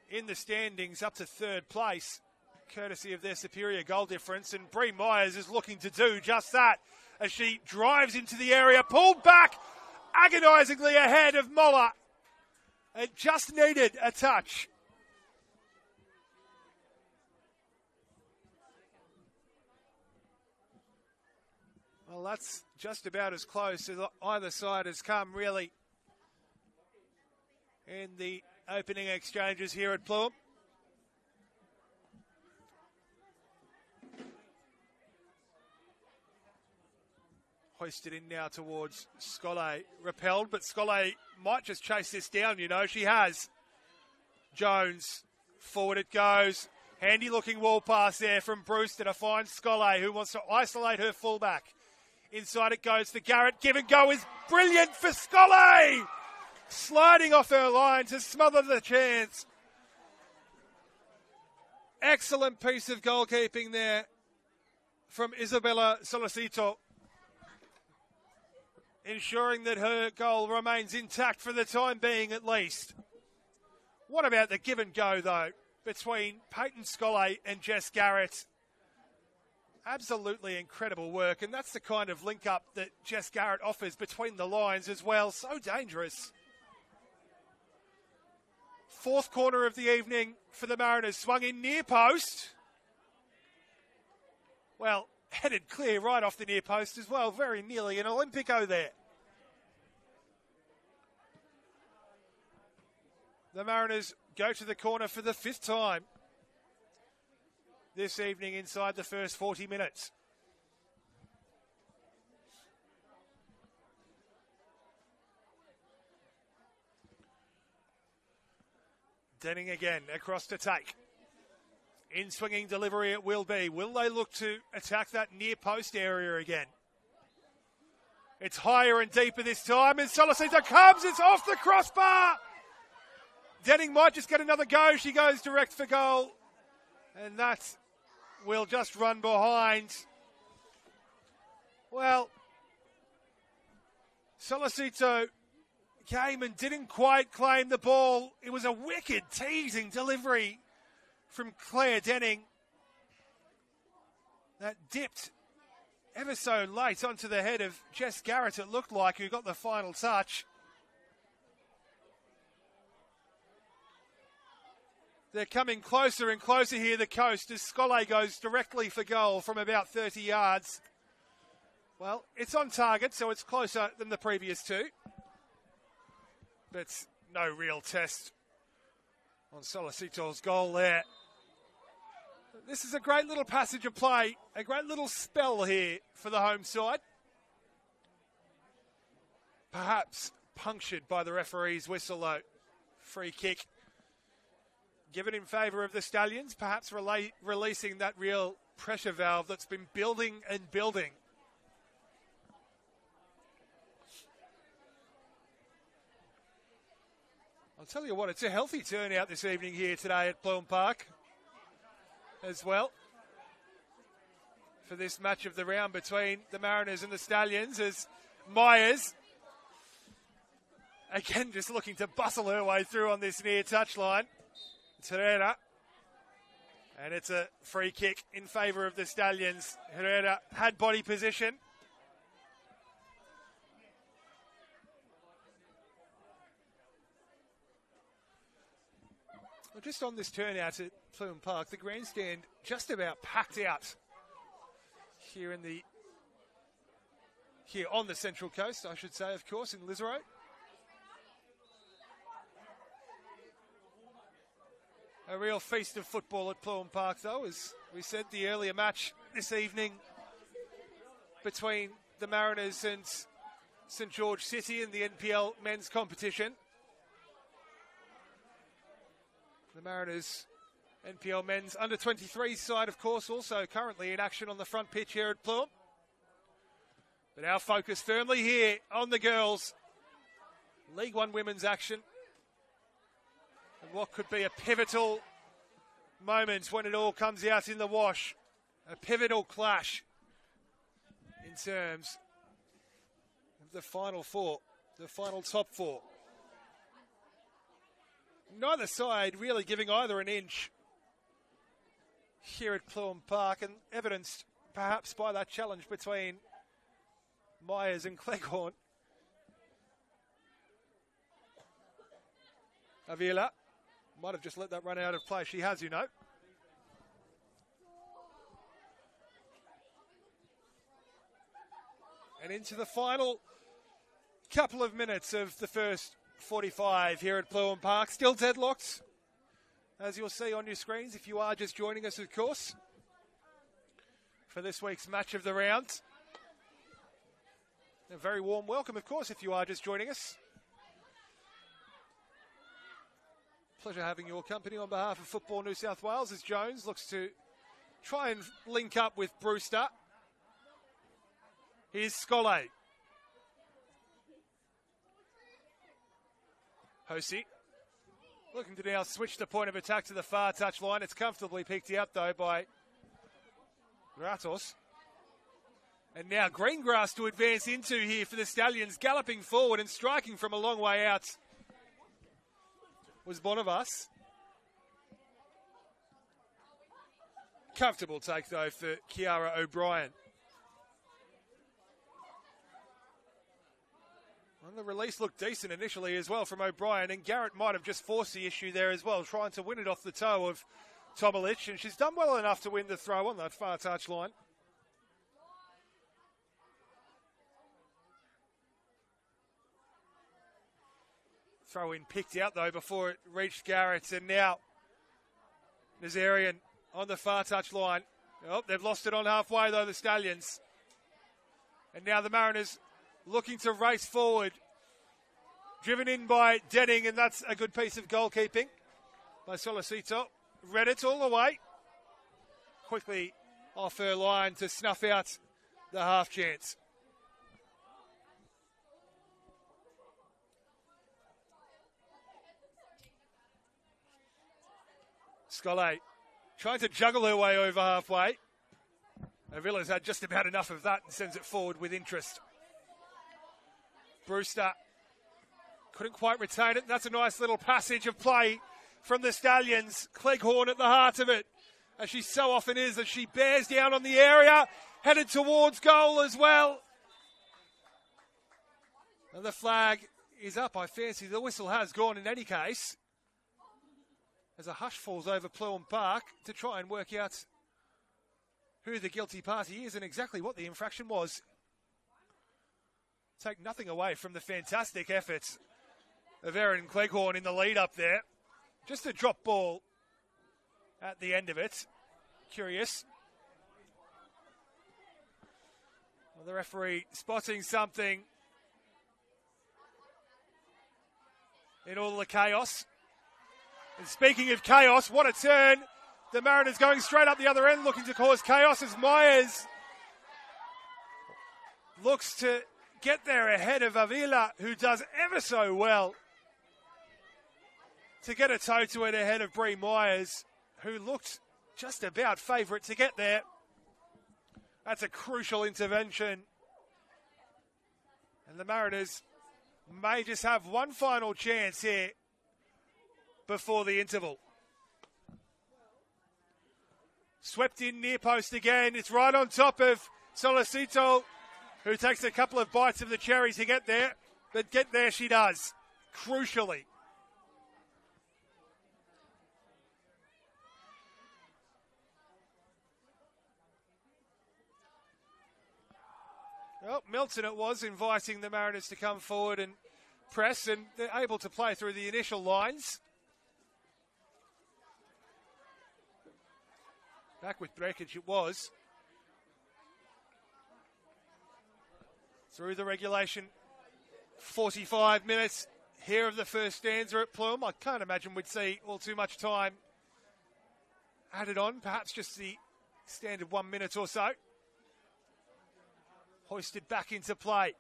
in the standings up to third place, courtesy of their superior goal difference. And Bree Myers is looking to do just that as she drives into the area, pulled back agonisingly ahead of Moller. It just needed a touch. Well, that's just about as close as either side has come, really, in the opening exchanges here at Plume. Hoisted in now towards Scolle. Repelled, but Scolle might just chase this down, you know. She has. Jones, forward it goes. Handy looking wall pass there from Brewster to find Scolle, who wants to isolate her fullback. Inside it goes to Garrett. Give and go is brilliant for Scolle! Sliding off her line to smother the chance. Excellent piece of goalkeeping there from Isabella Solicito, ensuring that her goal remains intact for the time being at least. What about the give and go, though, between Peyton Scolle and Jess Garrett? Absolutely incredible work, and that's the kind of link-up that Jess Garrett offers between the lines as well. So dangerous. Fourth corner of the evening for the Mariners. Swung in near post. Well, headed clear right off the near post as well. Very nearly an Olympico there. The Mariners go to the corner for the fifth time this evening inside the first 40 minutes. Denning again across to take. In swinging delivery it will be. Will they look to attack that near post area again? It's higher and deeper this time, and Solicito comes. It's off the crossbar. Denning might just get another go. She goes direct for goal, and that will just run behind. Well, Solicito came and didn't quite claim the ball. It was a wicked teasing delivery from Claire Denning that dipped ever so late onto the head of Jess Garrett, it looked like, who got the final touch. They're coming closer and closer here, the coast, as Scolle goes directly for goal from about 30 yards. Well, it's on target, so it's closer than the previous two. But no real test on Solicito's goal there. This is a great little passage of play, a great little spell here for the home side. Perhaps punctured by the referee's whistle, though. Free kick given in favour of the Stallions, perhaps releasing that real pressure valve that's been building and building. I'll tell you what, it's a healthy turnout this evening here today at Plume Park. as well for this match of the round between the Mariners and the Stallions, as Myers, again, just looking to bustle her way through on this near touchline. It's Herrera. And it's a free kick in favour of the Stallions. Herrera had body position. Well, just on this turnout at Plume Park, the grandstand just about packed out here on the Central Coast, I should say, of course, in Lisarow. A real feast of football at Plume Park, though, as we said, the earlier match this evening between the Mariners and St George City in the NPL men's competition. The Mariners NPL men's under-23 side, of course, also currently in action on the front pitch here at Plume. But our focus firmly here on the girls' League One women's action. And what could be a pivotal moment when it all comes out in the wash. A pivotal clash in terms of the final four, the final top four. Neither side really giving either an inch here at Plume Park, and evidenced perhaps by that challenge between Myers and Cleghorn. Avila might have just let that run out of play. She has, you know. And into the final couple of minutes of the first 45 here at Plume Park. Still deadlocked, as you'll see on your screens if you are just joining us, of course, for this week's match of the round. A very warm welcome, of course, if you are just joining us. Pleasure having your company on behalf of Football New South Wales as Jones looks to try and link up with Brewster. Here's Scolle. Hosey looking to now switch the point of attack to the far touch line. It's comfortably picked out, though, by Gratos. And now Greengrass to advance into here for the Stallions, galloping forward and striking from a long way out was Bonavas. Comfortable take, though, for Kiara O'Brien. And the release looked decent initially as well from O'Brien, and Garrett might have just forced the issue there as well, trying to win it off the toe of Tomalich, and she's done well enough to win the throw on that far touch line. Throw in picked out, though, before it reached Garrett, and now Nazarian on the far touch line. Oh, they've lost it on halfway, though, the Stallions. And now the Mariners looking to race forward. Driven in by Denning, and that's a good piece of goalkeeping by Solicito. Read it all the way. Quickly off her line to snuff out the half chance. Scolle trying to juggle her way over halfway. Avila's had just about enough of that and sends it forward with interest. Brewster couldn't quite retain it. That's a nice little passage of play from the Stallions. Cleghorn at the heart of it, as she so often is, as she bears down on the area, headed towards goal as well. And the flag is up, I fancy. The whistle has gone in any case, as a hush falls over Plume Park to try and work out who the guilty party is and exactly what the infraction was. Take nothing away from the fantastic efforts of Erin Cleghorn in the lead up there. Just a drop ball at the end of it. Curious. Well, the referee spotting something in all the chaos. And speaking of chaos, what a turn. The Mariners going straight up the other end, looking to cause chaos as Myers looks to get there ahead of Avila, who does ever so well to get a toe to it ahead of Bree Myers, who looked just about favourite to get there. That's a crucial intervention. And the Mariners may just have one final chance here before the interval. Swept in near post again. It's right on top of Solicito, who takes a couple of bites of the cherry to get there. But get there she does, crucially. Well, Milton it was, inviting the Mariners to come forward and press, and they're able to play through the initial lines. Back with breakage it was. Through the regulation 45 minutes here of the first stanza at Plume. I can't imagine we'd see all too much time added on, perhaps just the standard 1 minute or so. Hoisted back into play.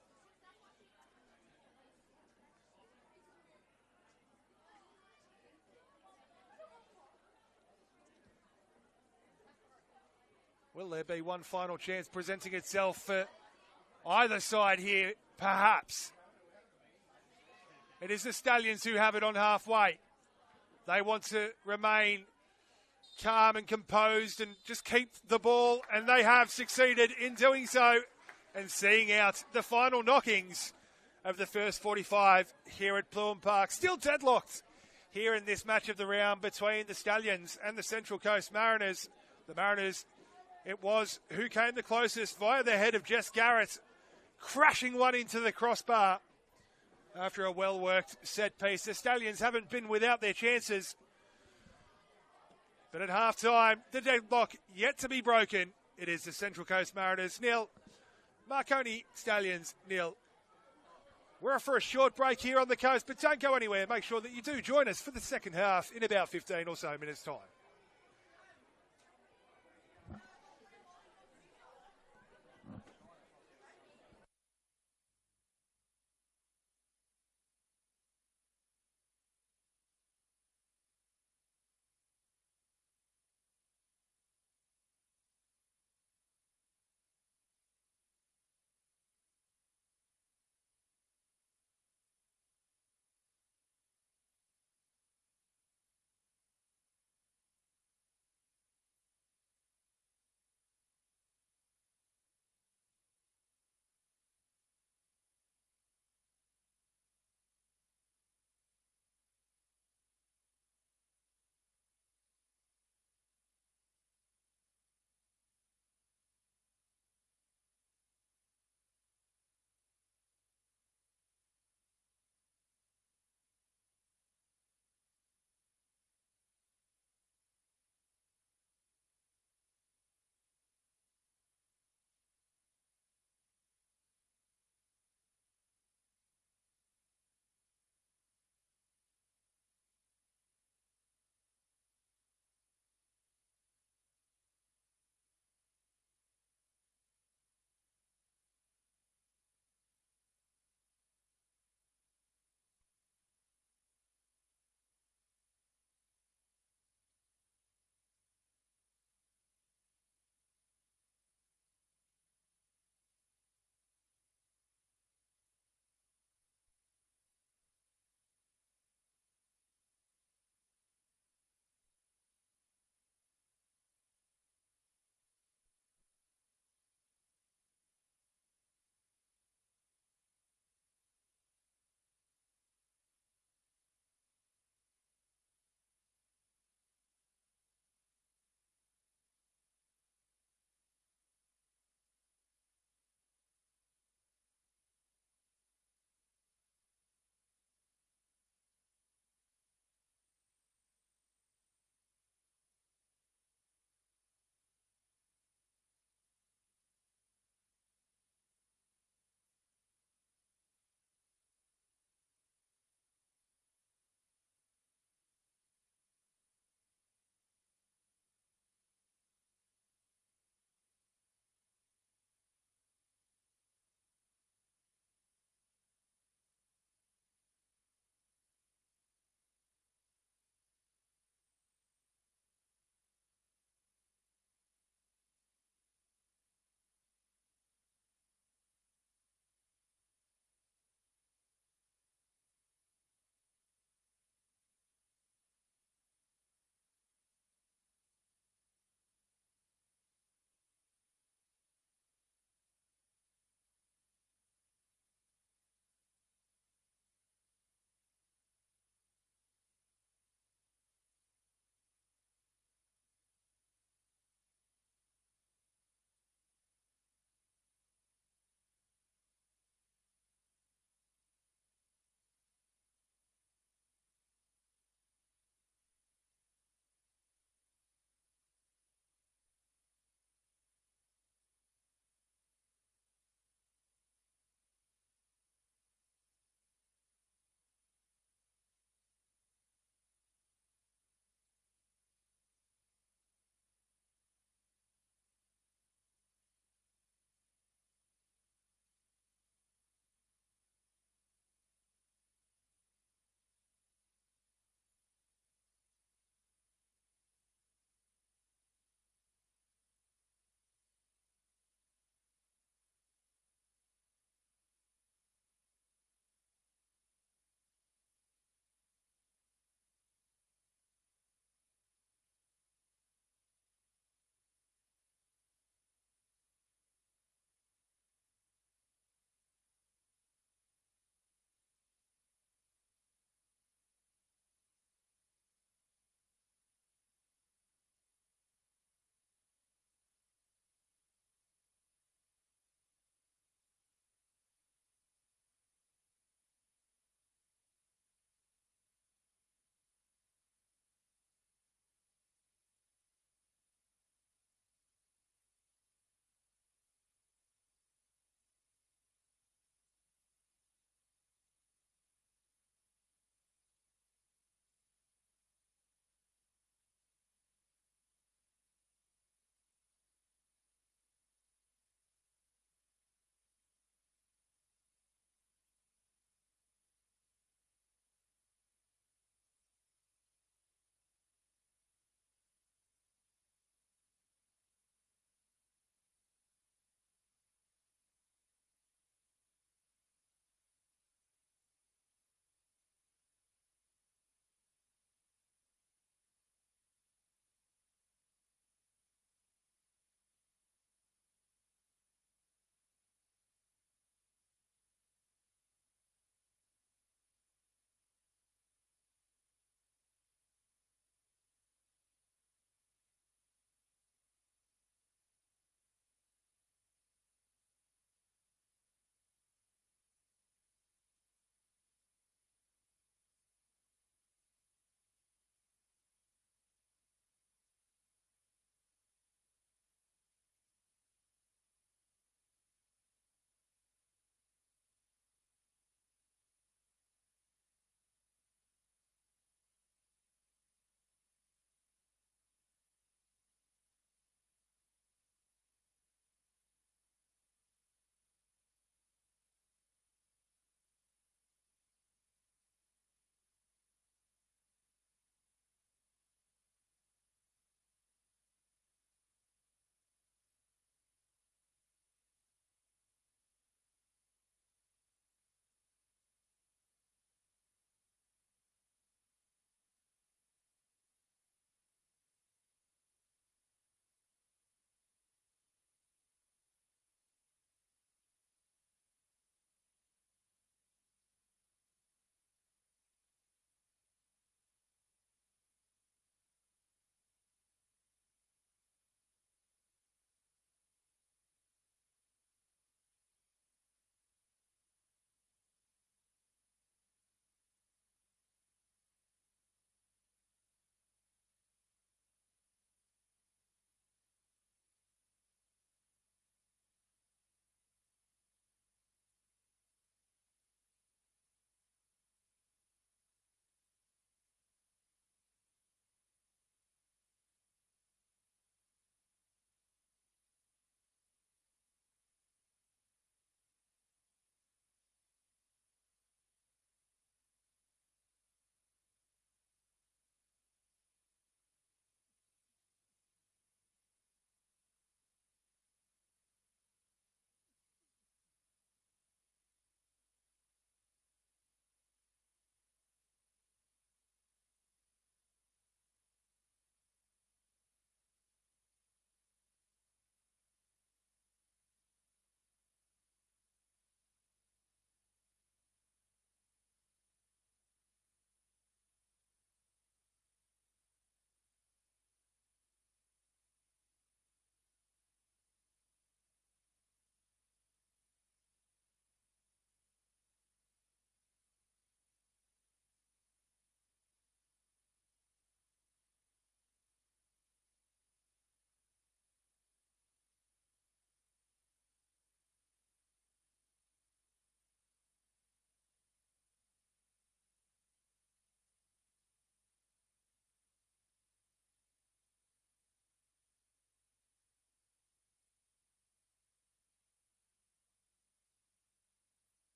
Will there be one final chance presenting itself for either side here? Perhaps. It is the Stallions who have it on halfway. They want to remain calm and composed and just keep the ball, and they have succeeded in doing so and seeing out the final knockings of the first 45 here at Plume Park. Still deadlocked here in this match of the round between the Stallions and the Central Coast Mariners. The Mariners, it was who came the closest via the head of Jess Garrett, crashing one into the crossbar after a well-worked set piece. The Stallions haven't been without their chances, but at half-time, the deadlock yet to be broken. It is the Central Coast Mariners 0, Marconi Stallions 0. We're off for a short break here on the coast, but don't go anywhere. Make sure that you do join us for the second half in about 15 or so minutes' time.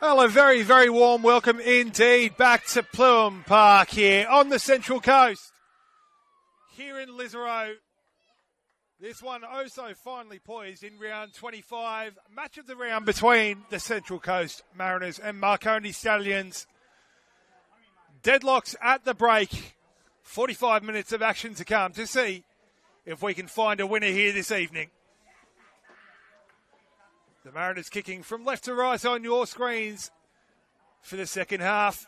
Well, a very, very warm welcome indeed back to Pluim Park here on the Central Coast. Here in Lisarow, this one oh so finely poised in round 25. Match of the round between the Central Coast Mariners and Marconi Stallions. Deadlocks at the break. 45 minutes of action to come to see if we can find a winner here this evening. The Mariners kicking from left to right on your screens for the second half.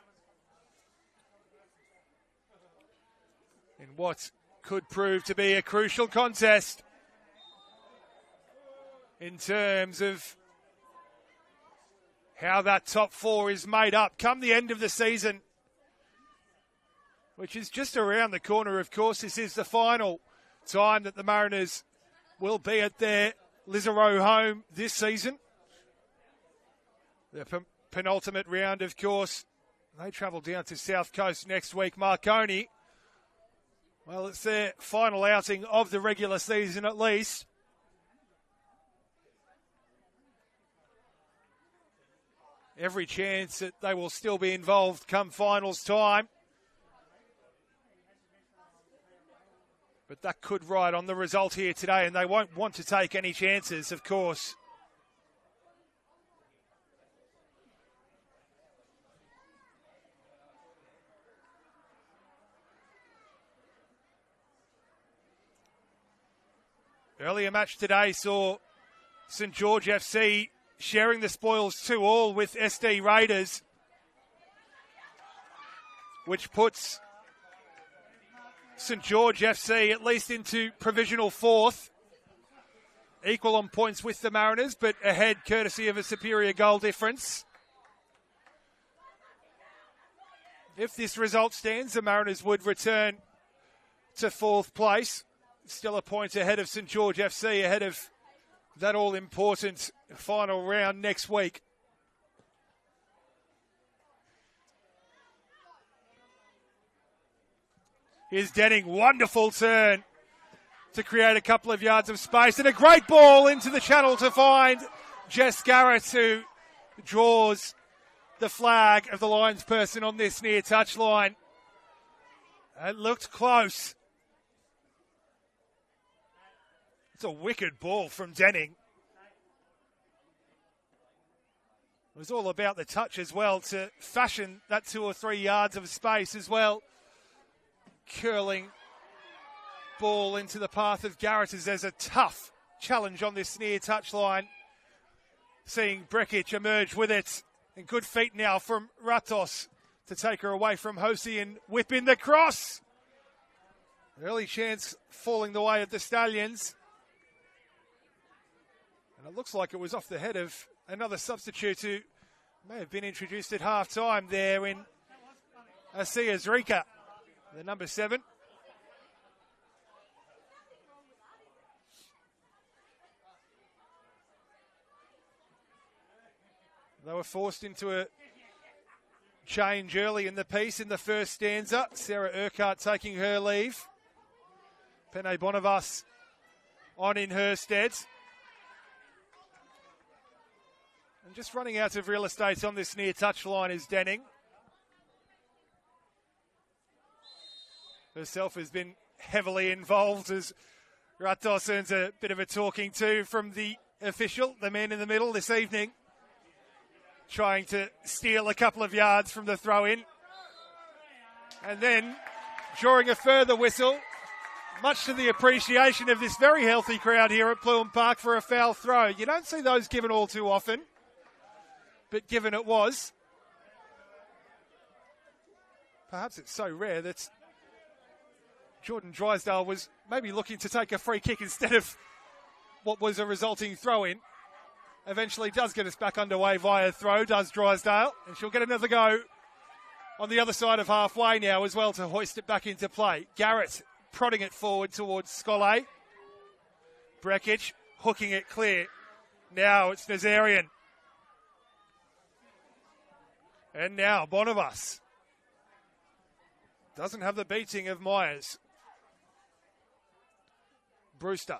In what could prove to be a crucial contest in terms of how that top four is made up come the end of the season, which is just around the corner. Of course, this is the final time that the Mariners will be at their Lisarow home this season. The penultimate round, of course, they travel down to South Coast next week. Marconi, well, it's their final outing of the regular season at least. Every chance that they will still be involved come finals time. But that could ride on the result here today, and they won't want to take any chances, of course. Earlier match today saw St George FC sharing the spoils 2-2 with SD Raiders, which puts St George FC at least into provisional fourth. Equal on points with the Mariners, but ahead courtesy of a superior goal difference. If this result stands, the Mariners would return to fourth place. Still a point ahead of St George FC, ahead of that all-important final round next week. Here's Denning, wonderful turn to create a couple of yards of space, and a great ball into the channel to find Jess Garrett, who draws the flag of the Lions person on this near touchline. It looked close. It's a wicked ball from Denning. It was all about the touch as well to fashion that 2 or 3 yards of space as well. Curling ball into the path of Garrett as there's a tough challenge on this near touchline. Seeing Brekic emerge with it. And good feet now from Ratos to take her away from Hosey and whip in the cross. Early chance falling the way of the Stallions. And it looks like it was off the head of another substitute who may have been introduced at half-time there in Asia Zrika, the number 7. They were forced into a change early in the piece in the first stanza. Sarah Urquhart taking her leave. Pene Bonavas on in her stead. And just running out of real estate on this near touchline is Denning. Herself has been heavily involved as Ratos earns a bit of a talking to from the official, the man in the middle this evening, trying to steal a couple of yards from the throw-in. And then drawing a further whistle, much to the appreciation of this very healthy crowd here at Pluim Park, for a foul throw. You don't see those given all too often, but given it was, perhaps it's so rare that Jordan Drysdale was maybe looking to take a free kick instead of what was a resulting throw-in. Eventually does get us back underway via throw, does Drysdale, and she'll get another go on the other side of halfway now as well to hoist it back into play. Garrett prodding it forward towards Scolle. Brekic hooking it clear. Now it's Nazarian. And now Bonavas. Doesn't have the beating of Myers. Brewster.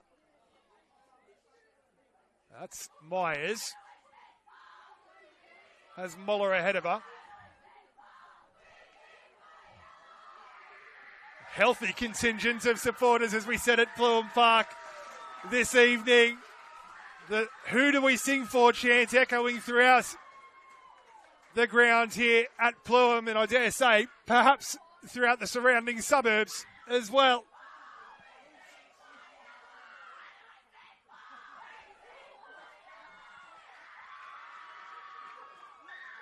That's Myers. has Muller ahead of her. Healthy contingent of supporters, as we said, at Pluham Park this evening. The "Who do we sing for" chant echoing throughout the ground here at Pluham, and I dare say perhaps throughout the surrounding suburbs as well.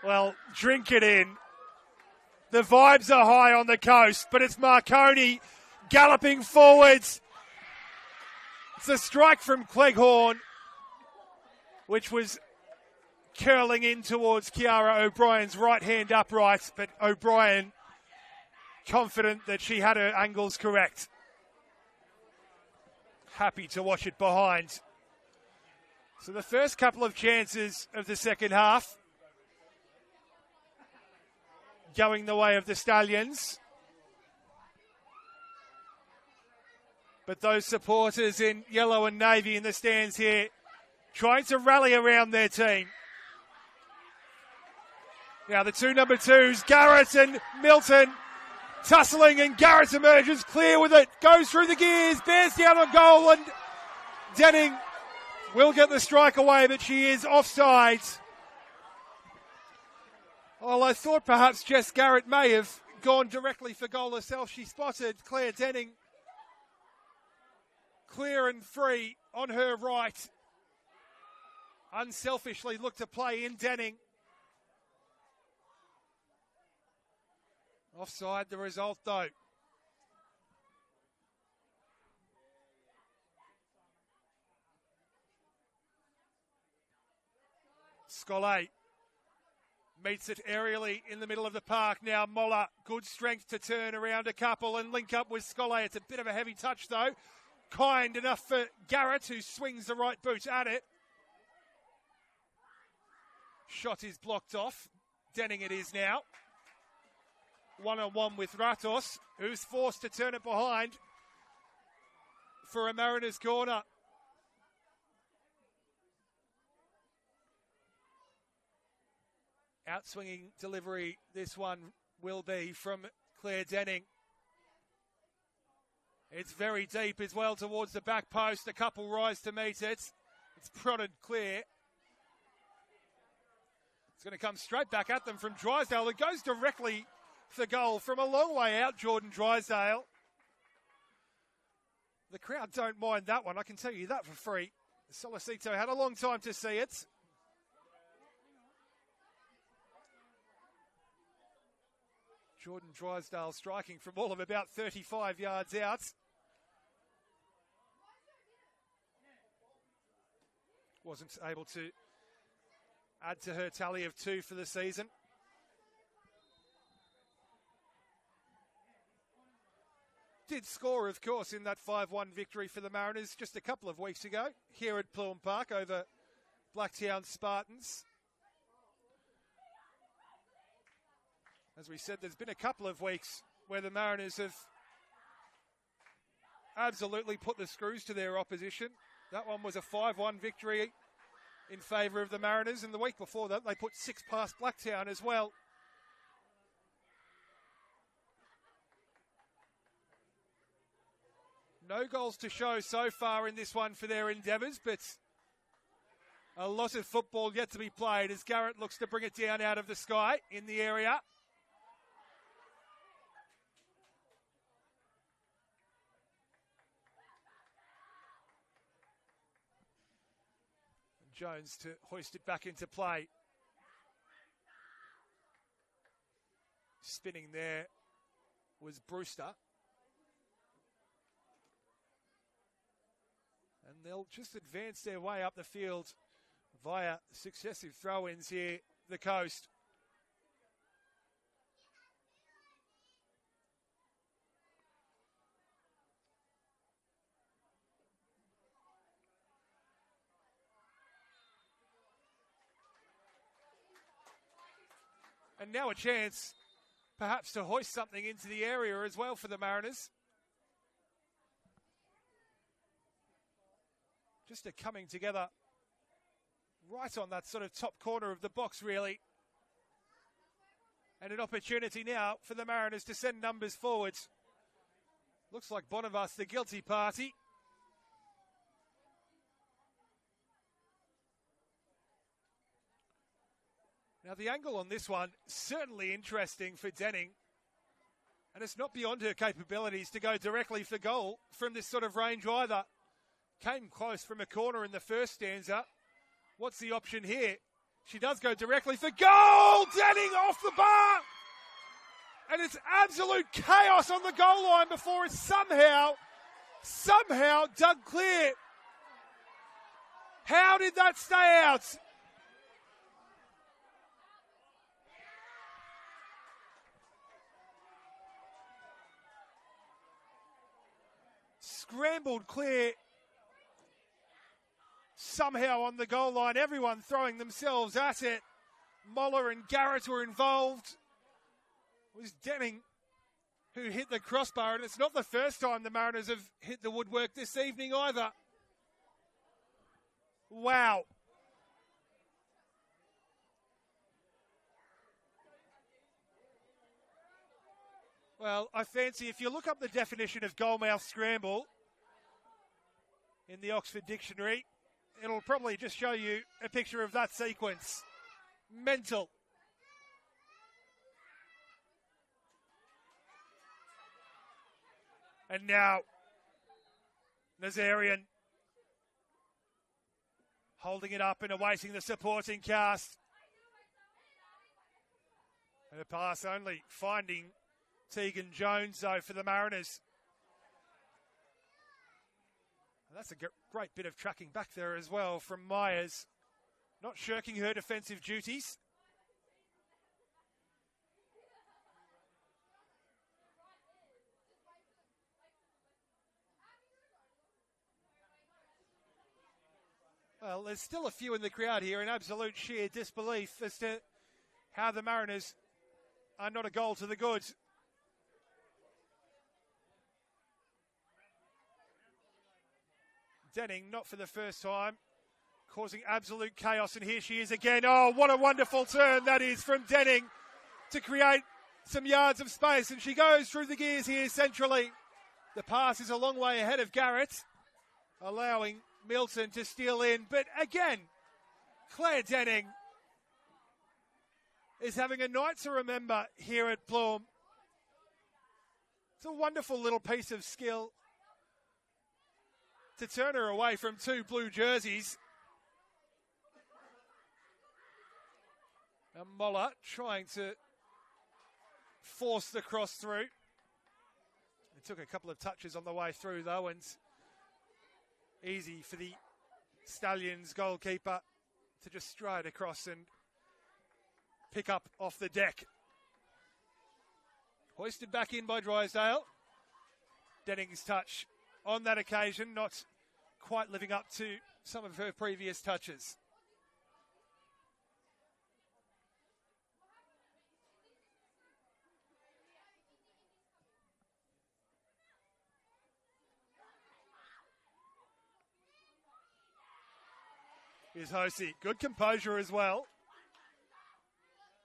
Well, drink it in. The vibes are high on the coast, but it's Marconi galloping forwards. It's a strike from Cleghorn, which was curling in towards Kiara O'Brien's right hand upright, but O'Brien confident that she had her angles correct. Happy to watch it behind. So the first couple of chances of the second half going the way of the Stallions. But those supporters in yellow and navy in the stands here trying to rally around their team. Now the two number twos, Garrett and Milton, tussling, and Garrett emerges clear with it, goes through the gears, bears down on goal, and Denning will get the strike away, but she is offside. Well, I thought perhaps Jess Garrett may have gone directly for goal herself. She spotted Claire Denning clear and free on her right. Unselfishly looked to play in Denning. Offside the result though. Scollay meets it aerially in the middle of the park. Now Moller, good strength to turn around a couple and link up with Scollay. It's a bit of a heavy touch though. Kind enough for Garrett, who swings the right boot at it. Shot is blocked off. Denning it is now. 1-on-1 with Ratos, who's forced to turn it behind for a Mariners corner. Outswinging delivery, this one will be from Claire Denning. It's very deep as well towards the back post. A couple rise to meet it. It's prodded clear. It's going to come straight back at them from Drysdale. It goes directly for goal from a long way out, Jordan Drysdale. The crowd don't mind that one, I can tell you that for free. Solicito had a long time to see it. Jordan Drysdale striking from all of about 35 yards out. Wasn't able to add to her tally of 2 for the season. Did score, of course, in that 5-1 victory for the Mariners just a couple of weeks ago here at Pluham Park over Blacktown Spartans. As we said, there's been a couple of weeks where the Mariners have absolutely put the screws to their opposition. That one was a 5-1 victory in favour of the Mariners, and the week before that they put 6 past Blacktown as well. No goals to show so far in this one for their endeavours, but a lot of football yet to be played as Garrett looks to bring it down out of the sky in the area. Jones to hoist it back into play. Spinning there was Brewster. And they'll just advance their way up the field via successive throw-ins here, the coast. And now a chance perhaps to hoist something into the area as well for the Mariners. Just a coming together right on that sort of top corner of the box, really. And an opportunity now for the Mariners to send numbers forwards. Looks like Bonavas the guilty party. Now the angle on this one, certainly interesting for Denning. And it's not beyond her capabilities to go directly for goal from this sort of range either. Came close from a corner in the first stanza. What's the option here? She does go directly for goal! Denning off the bar! And it's absolute chaos on the goal line before it's somehow dug clear. How did that stay out? Scrambled clear. Somehow on the goal line, everyone throwing themselves at it. Moller and Garrett were involved. It was Denning who hit the crossbar, and it's not the first time the Mariners have hit the woodwork this evening either. Wow. Well, I fancy if you look up the definition of goalmouth scramble in the Oxford Dictionary, it'll probably just show you a picture of that sequence. Mental. And now, Nazarian holding it up and awaiting the supporting cast. And a pass only finding Tegan Jones, though, for the Mariners. And that's a great bit of tracking back there as well from Myers. Not shirking her defensive duties. Well, there's still a few in the crowd here in absolute sheer disbelief as to how the Mariners are not a goal to the good. Denning, not for the first time, causing absolute chaos, and here she is again. Oh, what a wonderful turn that is from Denning to create some yards of space, and she goes through the gears here centrally. The pass is a long way ahead of Garrett, allowing Milton to steal in, but again, Claire Denning is having a night to remember here at Bloom. It's a wonderful little piece of skill to turn her away from two blue jerseys. And Moller trying to force the cross through. It took a couple of touches on the way through though, and easy for the Stallions goalkeeper to just stride across and pick up off the deck. Hoisted back in by Drysdale. Denning's touch on that occasion, not quite living up to some of her previous touches. Here's Hosey. Good composure as well.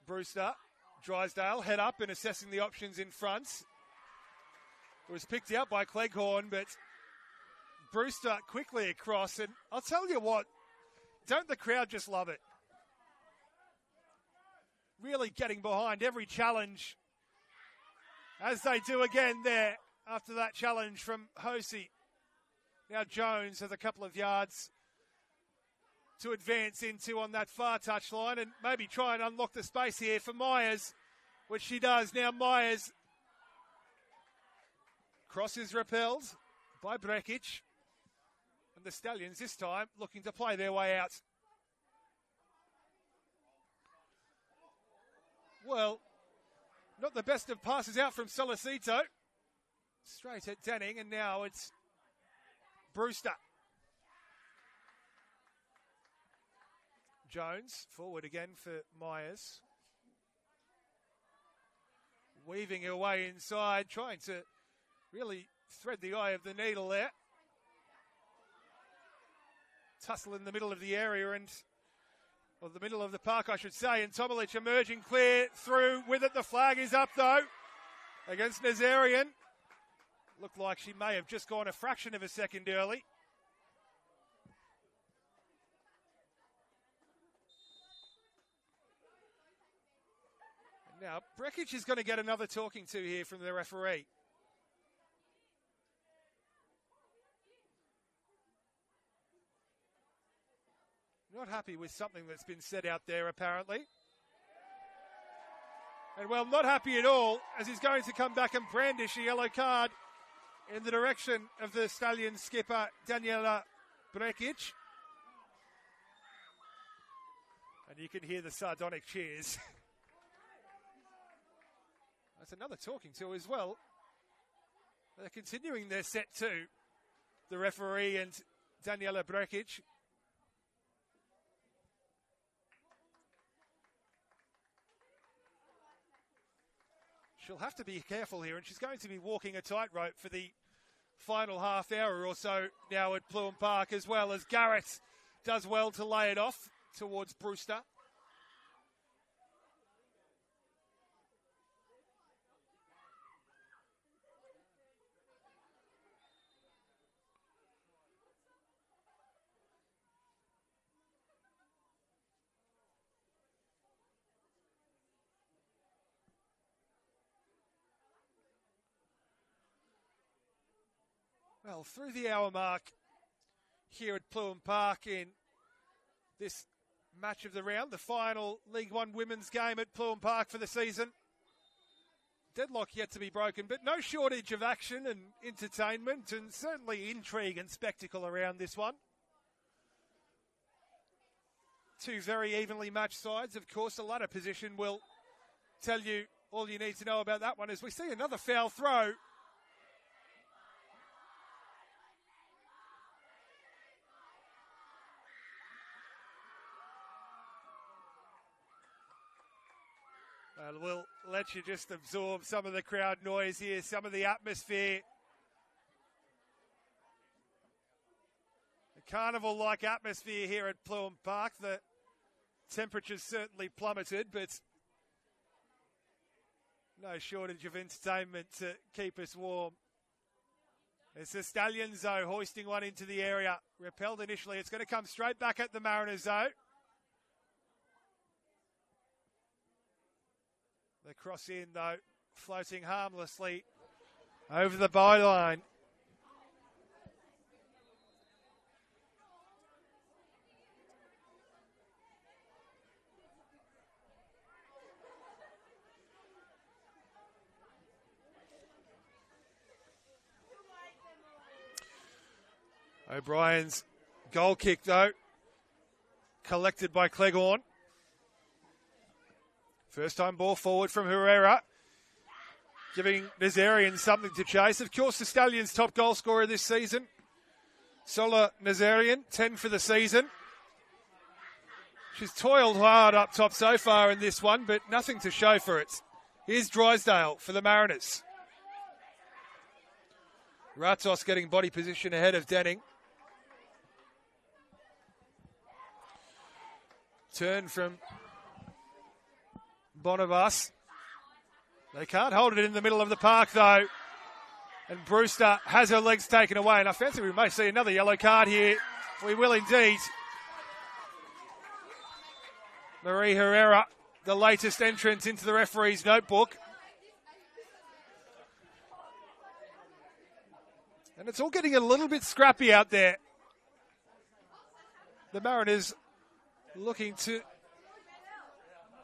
Brewster, Drysdale, head up and assessing the options in front. It was picked out by Cleghorn, but Brewster quickly across. And I'll tell you what, don't the crowd just love it? Really getting behind every challenge, as they do again there after that challenge from Hosey. Now Jones has a couple of yards to advance into on that far touchline and maybe try and unlock the space here for Myers, which she does. Now Myers, cross is repelled by Brekic, and the Stallions this time looking to play their way out. Well, not the best of passes out from Solicito. Straight at Denning, and now it's Brewster. Jones, forward again for Myers. Weaving her way inside, trying to really thread the eye of the needle there. Tussle in the middle of the area, and or the middle of the park, I should say, and Tomilic emerging clear through with it. The flag is up, though, against Nazarian. Looked like she may have just gone a fraction of a second early. Now, Brekic is going to get another talking to here from the referee. Not happy with something that's been said out there, apparently. And, well, not happy at all, as he's going to come back and brandish a yellow card in the direction of the Stallion skipper, Daniela Brekic. And you can hear the sardonic cheers. That's another talking to as well. They're continuing their set two, the referee and Daniela Brekic. She'll have to be careful here, and she's going to be walking a tightrope for the final half hour or so now at Pluim Park, as well as Garrett does well to lay it off towards Brewster. Well, through the hour mark here at Pluim Park in this match of the round, the final League One women's game at Pluim Park for the season. Deadlock yet to be broken, but no shortage of action and entertainment, and certainly intrigue and spectacle around this one. Two very evenly matched sides. Of course, the ladder position will tell you all you need to know about that one, as we see another foul throw. We'll let you just absorb some of the crowd noise here, some of the atmosphere. A carnival-like atmosphere here at Pluim Park. The temperature's certainly plummeted, but no shortage of entertainment to keep us warm. It's the Stallions, though, hoisting one into the area. Repelled initially. It's going to come straight back at the Mariners, though. The cross in, though, floating harmlessly over the byline. O'Brien's goal kick, though, collected by Cleghorn. First time ball forward from Herrera, giving Nazarian something to chase. Of course, the Stallions' top goal scorer this season, Sola Nazarian, 10 for the season. She's toiled hard up top so far in this one, but nothing to show for it. Here's Drysdale for the Mariners. Ratos getting body position ahead of Denning. Turn from Bonavas. They can't hold it in the middle of the park, though. And Brewster has her legs taken away. And I fancy we may see another yellow card here. We will indeed. Marie Herrera, the latest entrant into the referee's notebook. And it's all getting a little bit scrappy out there. The Mariners looking to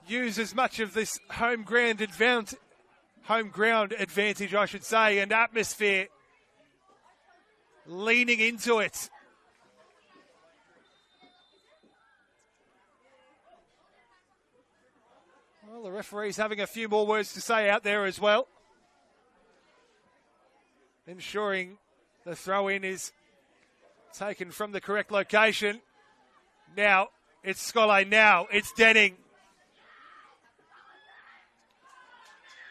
use as much of this home ground advantage, I should say, and atmosphere, leaning into it. Well, the referee's having a few more words to say out there as well, ensuring the throw-in is taken from the correct location. Now it's Scolle, now it's Denning.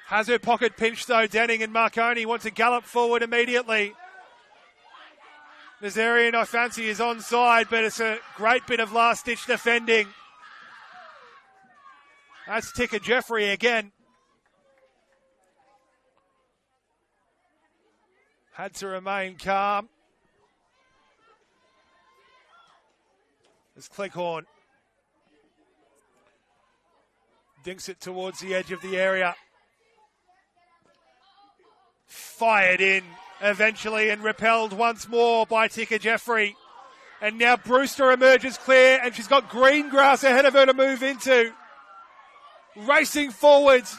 Has her pocket pinched, though, Denning, and Marconi want to gallop forward immediately. Nazarian, I fancy, is onside, but it's a great bit of last-ditch defending That's Ticker Jeffrey again. Had to remain calm. As Cleghorn dinks it towards the edge of the area. Fired in eventually and repelled once more by Ticker Jeffrey. And now Brewster emerges clear, and she's got green grass ahead of her to move into. Racing forwards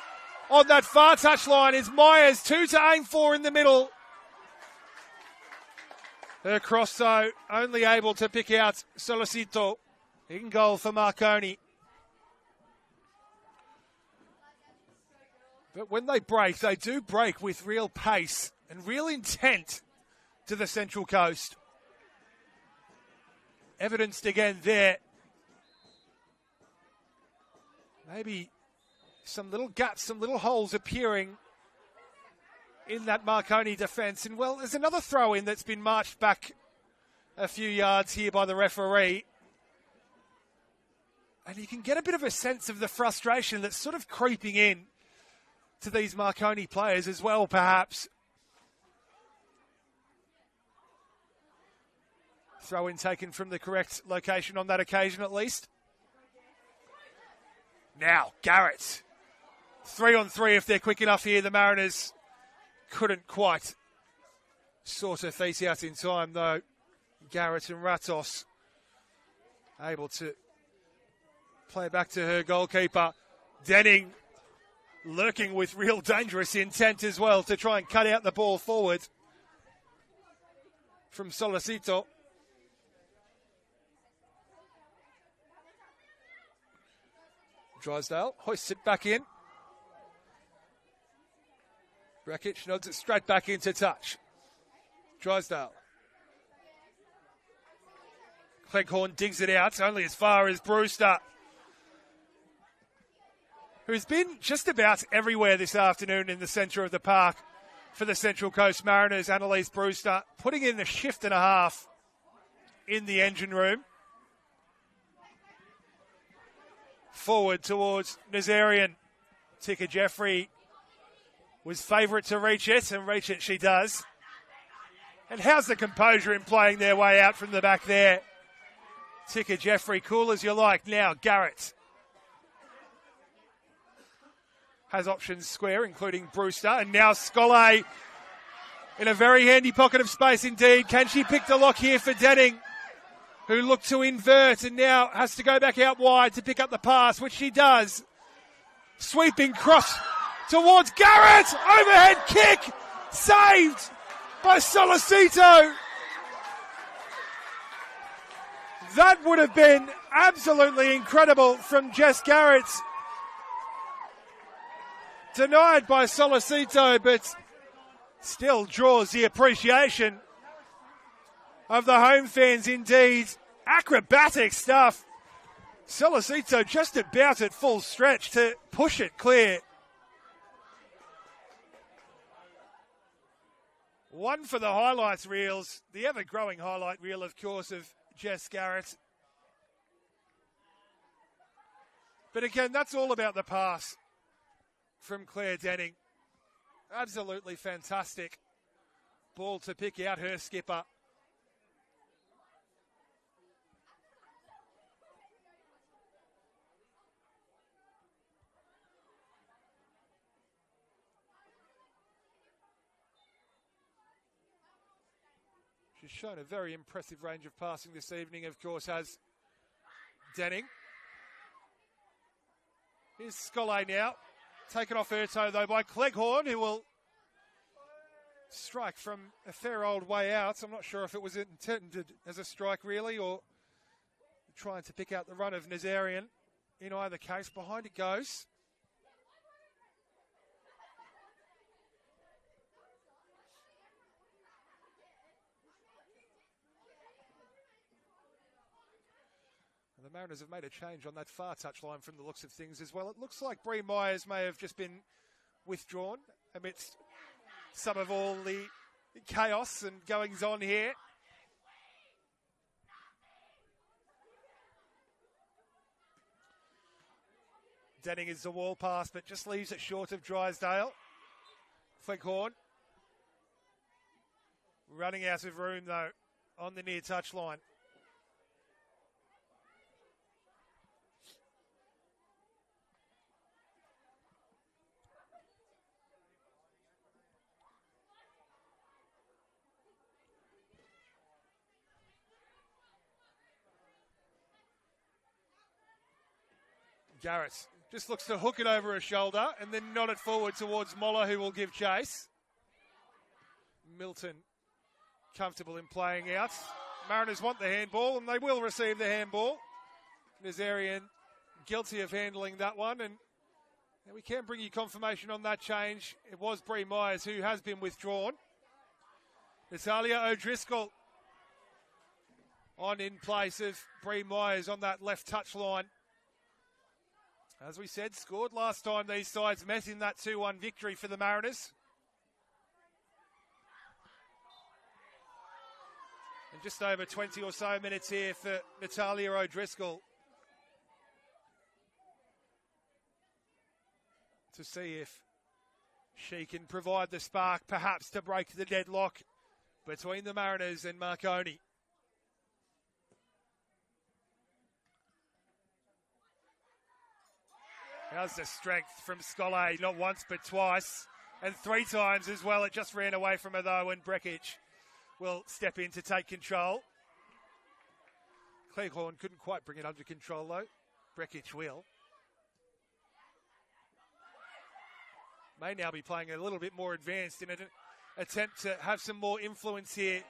on that far touchline is Myers, 2 to aim for in the middle. Her cross, though, only able to pick out Solicito. In goal for Marconi. But when they break, they do break with real pace and real intent to the Central Coast. Evidenced again there. Maybe some little gaps, some little holes appearing in that Marconi defence. And, well, there's another throw-in that's been marched back a few yards here by the referee. And you can get a bit of a sense of the frustration that's sort of creeping in to these Marconi players as well, perhaps. Throw-in taken from the correct location on that occasion, at least. Now, Garrett. 3-on-3 if they're quick enough here. The Mariners couldn't quite sort her face out in time, though. Garrett and Ratos able to play back to her goalkeeper. Denning lurking with real dangerous intent as well to try and cut out the ball forward from Solicito. Drysdale hoists it back in. Rakic nods it straight back into touch. Drysdale. Cleghorn digs it out, only as far as Brewster, who's been just about everywhere this afternoon in the centre of the park for the Central Coast Mariners. Annalise Brewster putting in a shift and a half in the engine room. Forward towards Nazarian. Ticker Jeffrey was favourite to reach it, and reach it she does. And how's the composure in playing their way out from the back there? Ticker Jeffrey, cool as you like. Now Garrett has options square, including Brewster. And now Scollay in a very handy pocket of space indeed. Can she pick the lock here for Denning, who looked to invert and now has to go back out wide to pick up the pass, which she does. Sweeping cross towards Garrett. Overhead kick. Saved by Solicito. That would have been absolutely incredible from Jess Garrett. Denied by Solicito, but still draws the appreciation of the home fans indeed. Acrobatic stuff. Solicito just about at full stretch to push it clear. One for the highlights reels. The ever-growing highlight reel, of course, of Jess Garrett. But again, that's all about the pass from Claire Denning. Absolutely fantastic ball to pick out her skipper. She's shown a very impressive range of passing this evening, of course, has Denning. Here's Scollay now. Taken off her toe, though, by Cleghorn, who will strike from a fair old way out. I'm not sure if it was intended as a strike, really, or trying to pick out the run of Nazarian. In either case, behind it goes. The Mariners have made a change on that far touchline from the looks of things as well. It looks like Bree Myers may have just been withdrawn amidst some of all the chaos and goings on here. Denning is the wall pass, but just leaves it short of Drysdale. Flickhorn running out of room, though, on the near touch line. Garrett just looks to hook it over her shoulder and then nod it forward towards Moller, who will give chase. Milton comfortable in playing out. Mariners want the handball, and they will receive the handball. Nazarian guilty of handling that one, and we can bring you confirmation on that change. It was Bree Myers who has been withdrawn. Natalia O'Driscoll on in place of Bree Myers on that left touch line. As we said, scored last time these sides met in that 2-1 victory for the Mariners. And just over 20 or so minutes here for Natalia O'Driscoll to see if she can provide the spark, perhaps to break the deadlock between the Mariners and Marconi. How's the strength from Scollay, not once but twice, and 3 times as well. It just ran away from her though, and Breckage will step in to take control. Cleghorn couldn't quite bring it under control though. Breckage will. May now be playing a little bit more advanced in an attempt to have some more influence here.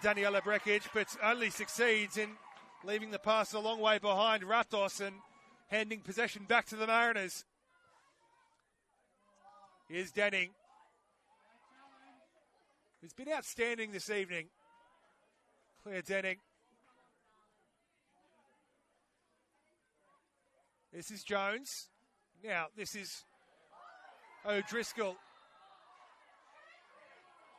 Daniela Breckage, but only succeeds in leaving the pass a long way behind Ratos and handing possession back to the Mariners. Here's Denning, who's been outstanding this evening. Claire Denning. This is Jones. Now, this is O'Driscoll,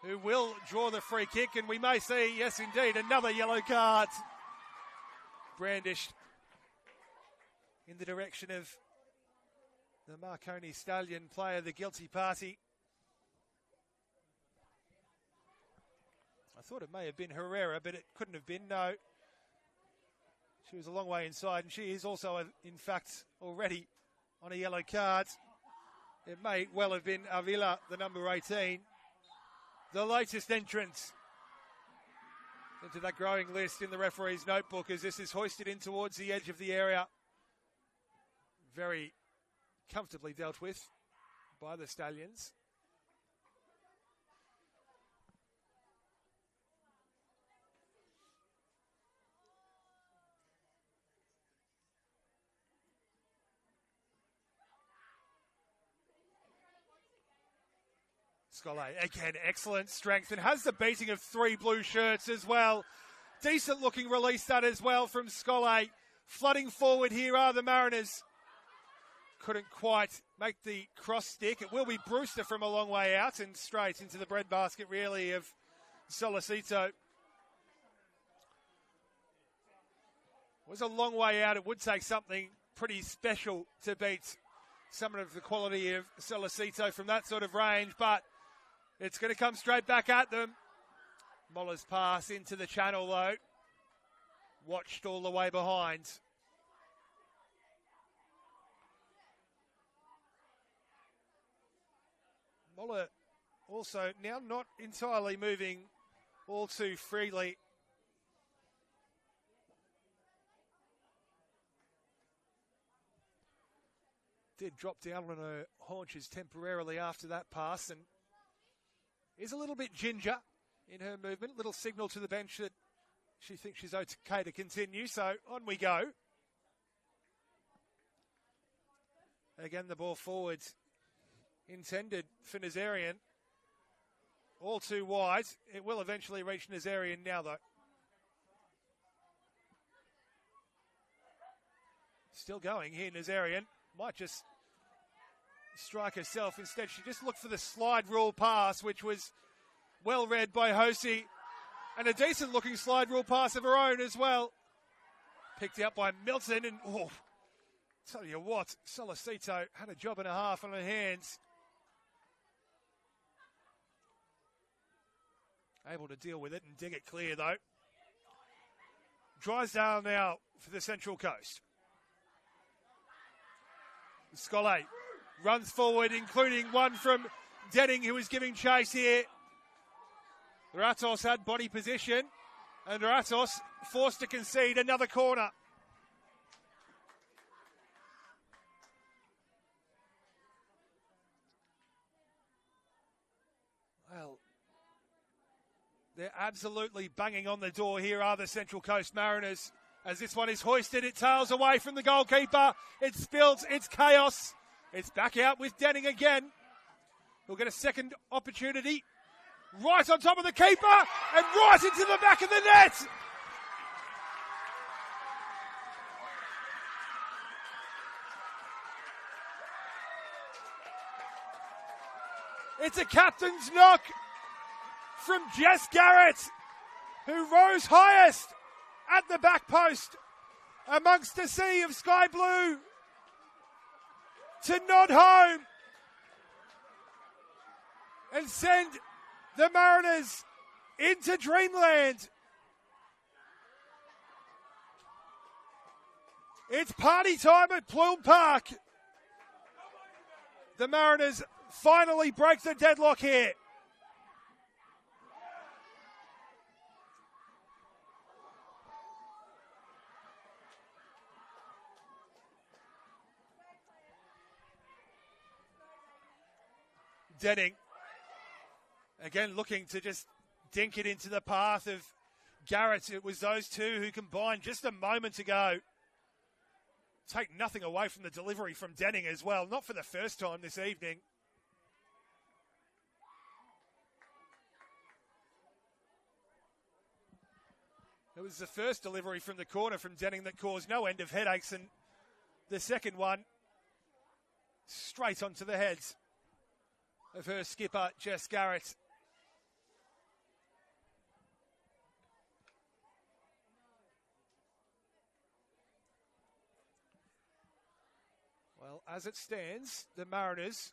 who will draw the free kick, and we may see, yes indeed, another yellow card brandished in the direction of the Marconi Stallion player, the guilty party. I thought it may have been Herrera, but it couldn't have been, no. She was a long way inside, and she is also, in fact, already on a yellow card. It may well have been Avila, the number 18. The latest entrance into that growing list in the referee's notebook, as this is hoisted in towards the edge of the area. Very comfortably dealt with by the Stallions. Scollay, again, excellent strength, and has the beating of 3 blue shirts as well. Decent looking release that as well from Scollay. Flooding forward here are the Mariners. Couldn't quite make the cross stick. It will be Brewster from a long way out and straight into the breadbasket, really, of Solicito. Was a long way out. It would take something pretty special to beat someone of the quality of Solicito from that sort of range, but it's going to come straight back at them. Moller's pass into the channel, though. Watched all the way behind. Moller also now not entirely moving all too freely. Did drop down on her haunches temporarily after that pass, and is a little bit ginger in her movement. Little signal to the bench that she thinks she's okay to continue, so on we go. Again, the ball forward intended for Nazarian. All too wide. It will eventually reach Nazarian now, though. Still going here, Nazarian. Might just strike herself. Instead, she just looked for the slide rule pass, which was well read by Hosey. And a decent looking slide rule pass of her own as well. Picked out by Milton, and Tell you what, Solicito had a job and a half on her hands. Able to deal with it and dig it clear, though. Drysdale now for the Central Coast. Scollay runs forward, including one from Denning, who is giving chase here. Ratos had body position, and Ratos forced to concede another corner. Well, they're absolutely banging on the door here, are the Central Coast Mariners. As this one is hoisted, it tails away from the goalkeeper. It spills, it's chaos. It's back out with Denning again. We'll get a second opportunity. Right on top of the keeper and right into the back of the net. It's a captain's knock from Jess Garrett, who rose highest at the back post amongst a sea of sky blue to nod home and send the Mariners into dreamland. It's party time at Plume Park. The Mariners finally break the deadlock here. Denning, again looking to just dink it into the path of Garrett. It was those two who combined just a moment ago. Take nothing away from the delivery from Denning as well, not for the first time this evening. It was the first delivery from the corner from Denning that caused no end of headaches, and the second one straight onto the heads of her skipper, Jess Garrett. Well, as it stands, the Mariners,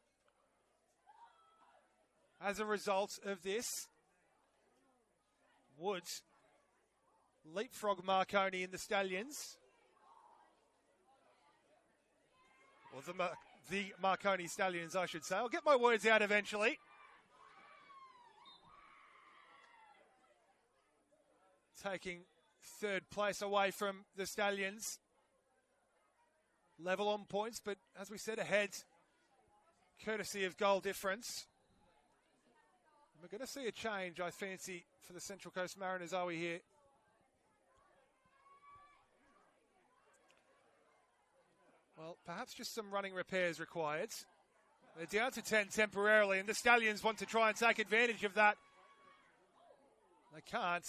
as a result of this, would leapfrog Marconi in the Stallions. Or the Marconi Stallions, I should say. I'll get my words out eventually. Taking third place away from the Stallions. Level on points, but as we said, ahead, courtesy of goal difference. And we're going to see a change, I fancy, for the Central Coast Mariners, are we here? Well, perhaps just some running repairs required. They're down to 10 temporarily, and the Stallions want to try and take advantage of that. They can't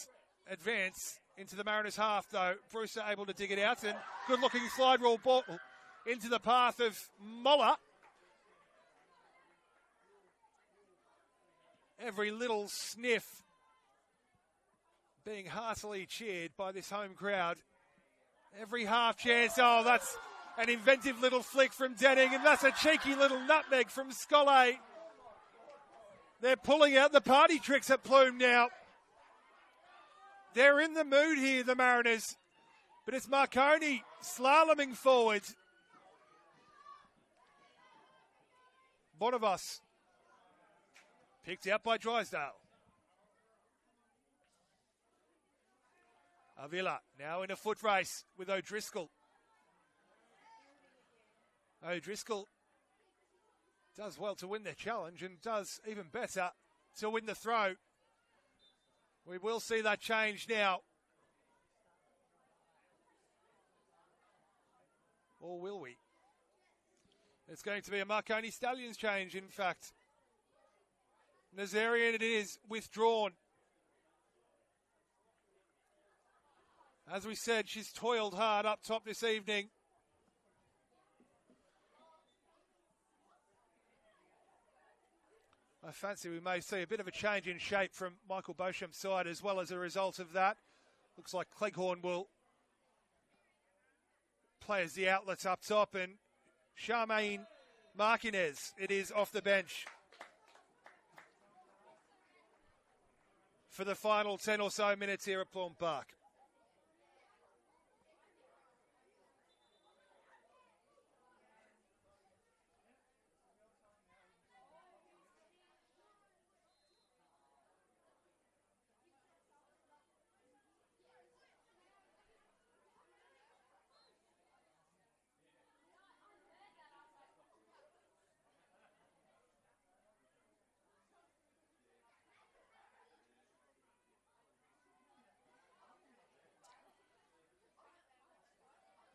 advance into the Mariners' half, though. Brewster able to dig it out, and good-looking slide rule ball into the path of Moller. Every little sniff being heartily cheered by this home crowd. Every half chance. Oh, that's an inventive little flick from Denning, and that's a cheeky little nutmeg from Scollay. They're pulling out the party tricks at Plume now. They're in the mood here, the Mariners. But it's Marconi slaloming forward. Bonavas picked out by Drysdale. Avila now in a foot race with O'Driscoll. O'Driscoll does well to win the challenge and does even better to win the throw. We will see that change now. Or will we? It's going to be a Marconi Stallions change, in fact. Nazarian it is, withdrawn. As we said, she's toiled hard up top this evening. I fancy we may see a bit of a change in shape from Michael Beauchamp's side as well as a result of that. Looks like Cleghorn will play as the outlets up top, and Charmaine Martinez, it is off the bench for the final 10 or so minutes here at Plum Park.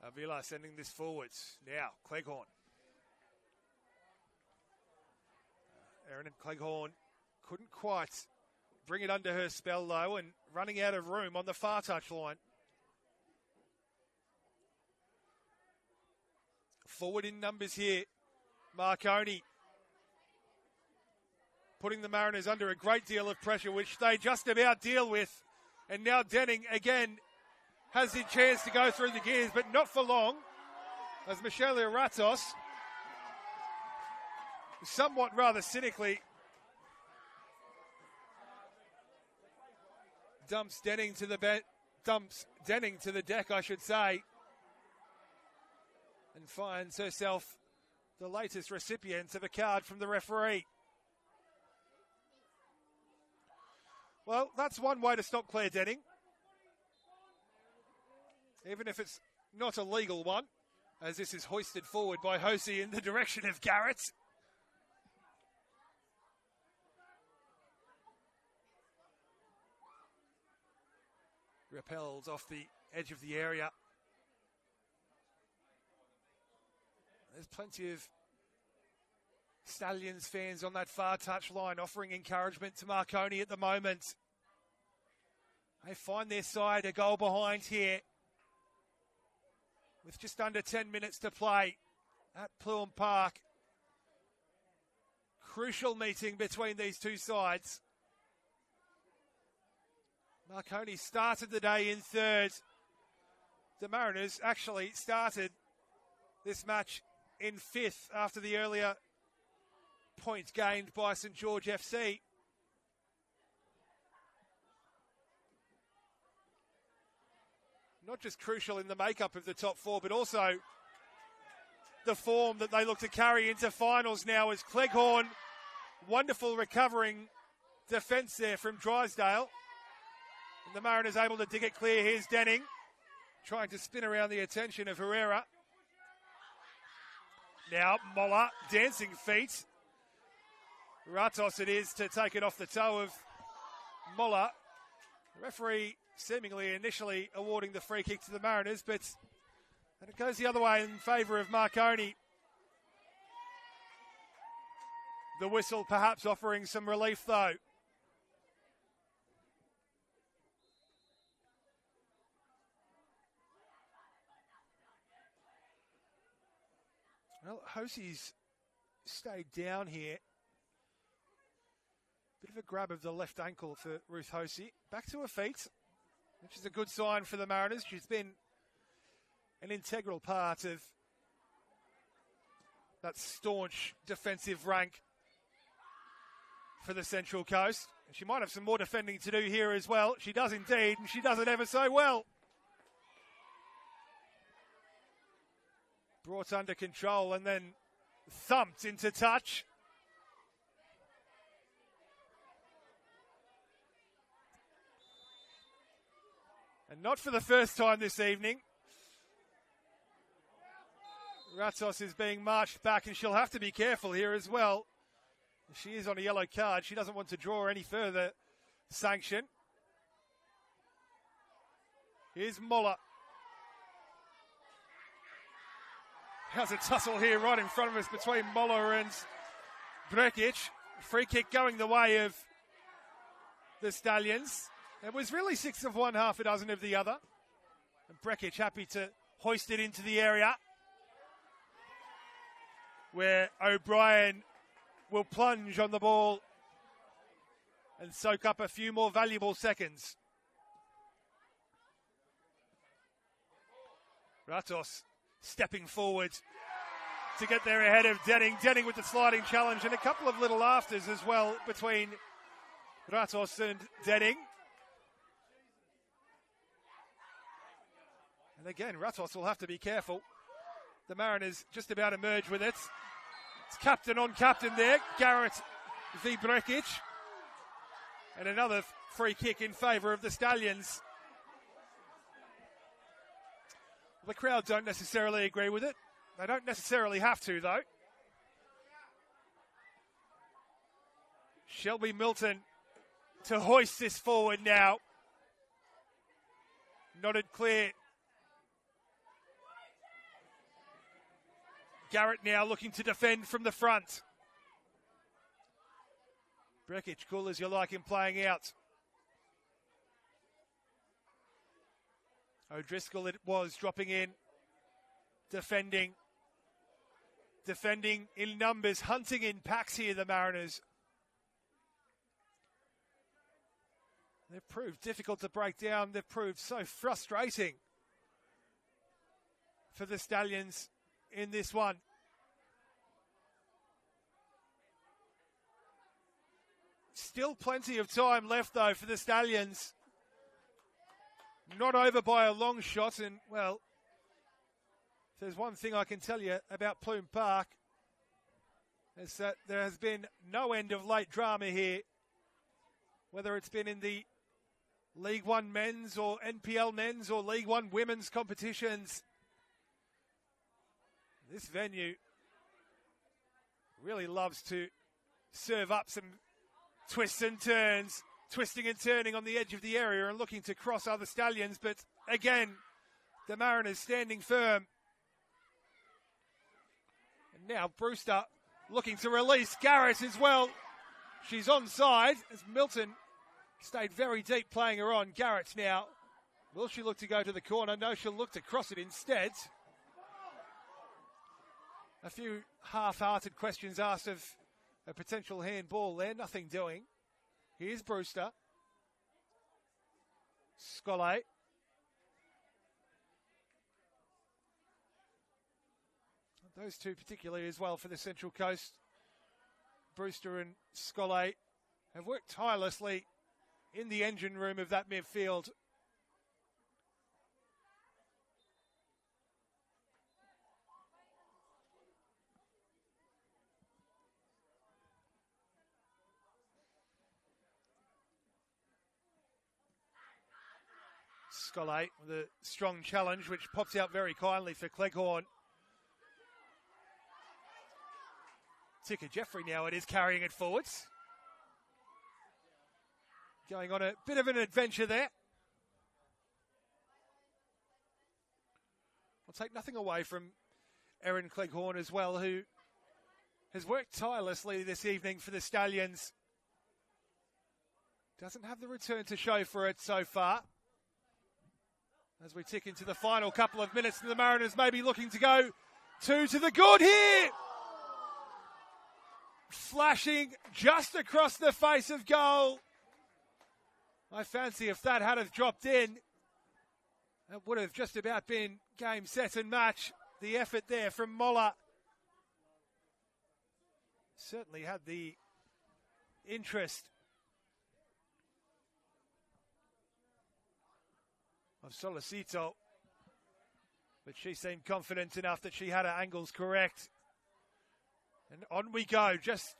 Avila sending this forwards. Now, Cleghorn. Erin and Cleghorn couldn't quite bring it under her spell, though, and running out of room on the far touchline. Forward in numbers here. Marconi putting the Mariners under a great deal of pressure, which they just about deal with. And now Denning again has the chance to go through the gears, but not for long, as Michelle Ratos, somewhat rather cynically, dumps Denning to the deck, I should say, and finds herself the latest recipient of a card from the referee. Well, that's one way to stop Claire Denning, even if it's not a legal one, as this is hoisted forward by Hosey in the direction of Garrett. Repels off the edge of the area. There's plenty of Stallions fans on that far touchline offering encouragement to Marconi at the moment. They find their side a goal behind here, with just under 10 minutes to play at Plume Park. Crucial meeting between these two sides. Marconi started the day in third. The Mariners actually started this match in fifth after the earlier points gained by St George FC. Not just crucial in the makeup of the top four, but also the form that they look to carry into finals now, as Cleghorn, wonderful recovering defence there from Drysdale. And the Mariners able to dig it clear. Here's Denning, trying to spin around the attention of Herrera. Now Moller, dancing feet. Ratos it is to take it off the toe of Moller. The referee seemingly initially awarding the free kick to the Mariners, but and it goes the other way in favour of Marconi. The whistle perhaps offering some relief, though. Well, Hosey's stayed down here. Bit of a grab of the left ankle for Ruth Hosey. Back to her feet, which is a good sign for the Mariners. She's been an integral part of that staunch defensive rank for the Central Coast. And she might have some more defending to do here as well. She does indeed, and she does it ever so well. Brought under control and then thumped into touch. And not for the first time this evening. Ratos is being marched back, and she'll have to be careful here as well. She is on a yellow card. She doesn't want to draw any further sanction. Here's Moller. How's a tussle here right in front of us between Moller and Brekic. Free kick going the way of the Stallions. It was really 6 of one, half a dozen of the other. And Brekic happy to hoist it into the area, where O'Brien will plunge on the ball and soak up a few more valuable seconds. Ratos stepping forward to get there ahead of Denning. Denning with the sliding challenge and a couple of little afters as well between Ratos and Denning. And again, Ratos will have to be careful. The Mariners just about emerge with it. It's captain on captain there. Garrett v. Brekic. And another free kick in favour of the Stallions. The crowd don't necessarily agree with it. They don't necessarily have to, though. Shelby Milton to hoist this forward now. Nodded clear. Garrett now looking to defend from the front. Brekic, cool as you like him playing out. O'Driscoll it was dropping in. Defending in numbers, hunting in packs here, the Mariners. They've proved difficult to break down. They've proved so frustrating for the Stallions in this one. Still plenty of time left, though, for the Stallions. Not over by a long shot, and, well, if there's one thing I can tell you about Plume Park, is that there has been no end of late drama here, whether it's been in the League One men's or NPL men's or League One women's competitions. This venue really loves to serve up some twists and turns, twisting and turning on the edge of the area and looking to cross other Stallions. But again, the Mariners standing firm. And now Brewster looking to release Garrett as well. She's onside as Milton stayed very deep playing her on. Garrett now, will she look to go to the corner? No, she'll look to cross it instead. A few half-hearted questions asked of a potential handball there, nothing doing. Here's Brewster. Scollay. Those two particularly as well for the Central Coast. Brewster and Scollay have worked tirelessly in the engine room of that midfield. Scollay with a strong challenge, which pops out very kindly for Cleghorn. Tika Jeffrey now it is carrying it forwards. Going on a bit of an adventure there. I'll take nothing away from Erin Cleghorn as well, who has worked tirelessly this evening for the Stallions. Doesn't have the return to show for it so far. As we tick into the final couple of minutes, the Mariners may be looking to go two to the good here. Flashing just across the face of goal. I fancy if that had have dropped in, it would have just about been game, set and match. The effort there from Moller certainly had the interest of Solicito, but she seemed confident enough that she had her angles correct. And on we go, just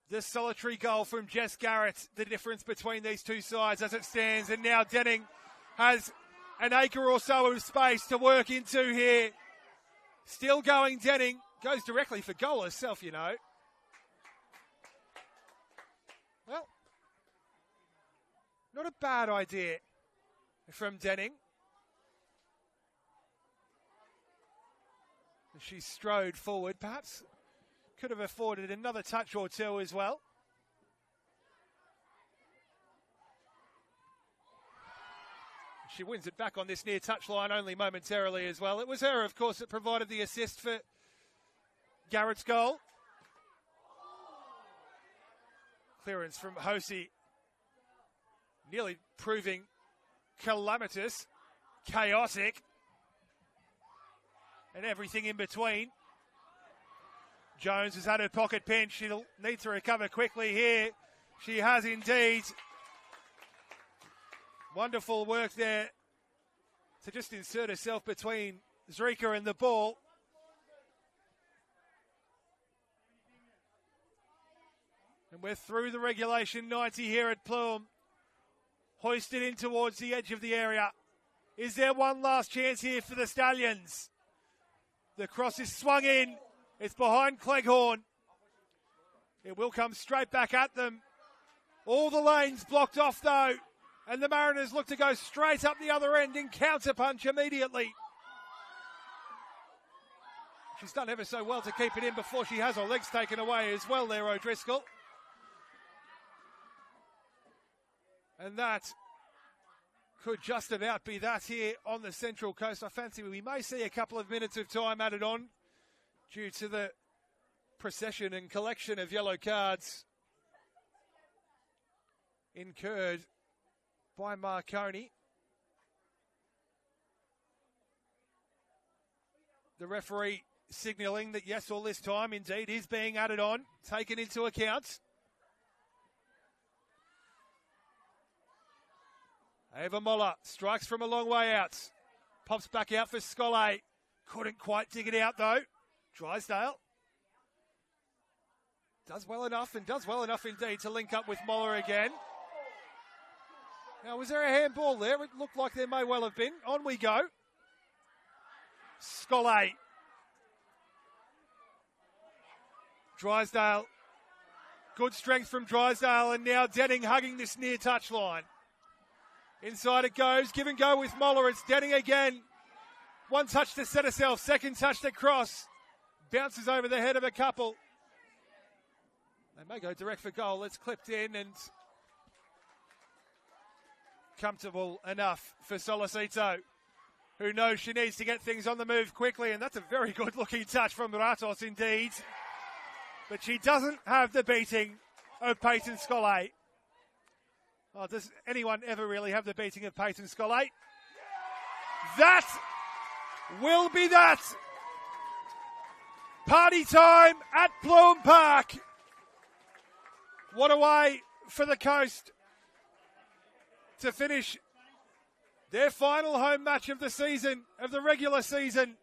this solitary goal from Jess Garrett, the difference between these two sides as it stands. And now Denning has an acre or so of space to work into here. Still going, Denning goes directly for goal herself, you know. Well, not a bad idea from Denning. She strode forward, perhaps could have afforded another touch or two as well. She wins it back on this near touchline only momentarily as well. It was her, of course, that provided the assist for Garrett's goal. Clearance from Hosey, nearly proving calamitous, chaotic. and everything in between. Jones has had her pocket pinch. She'll need to recover quickly here. She has indeed. Wonderful work there to just insert herself between Zrika and the ball. And we're through the regulation 90 here at Plume. Hoisted in towards the edge of the area. Is there one last chance here for the Stallions? The cross is swung in. It's behind Cleghorn. It will come straight back at them. All the lanes blocked off though. And the Mariners look to go straight up the other end and counter-punch immediately. She's done ever so well to keep it in before she has her legs taken away as well there, O'Driscoll. And that could just about be that here on the Central Coast. I fancy we may see a couple of minutes of time added on due to the procession and collection of yellow cards incurred by Marconi. The referee signalling that yes, all this time indeed is being added on, taken into account. Ava Moller strikes from a long way out. Pops back out for Scollay. Couldn't quite dig it out though. Drysdale does well enough and does well enough indeed to link up with Moller again. Now, was there a handball there? It looked like there may well have been. On we go. Scollay. Drysdale. Good strength from Drysdale, and now Denning hugging this near touchline. Inside it goes. Give and go with Moller. It's Denning again. One touch to set herself. Second touch to cross. Bounces over the head of a couple. They may go direct for goal. It's clipped in and comfortable enough for Solicito, who knows she needs to get things on the move quickly, and that's a very good looking touch from Ratos indeed. But she doesn't have the beating of Peyton Scollay. Oh, does anyone ever really have the beating of Peyton Scollay? That will be that. Party time at Plume Park. What a way for the Coast to finish their final home match of the season, of the regular season.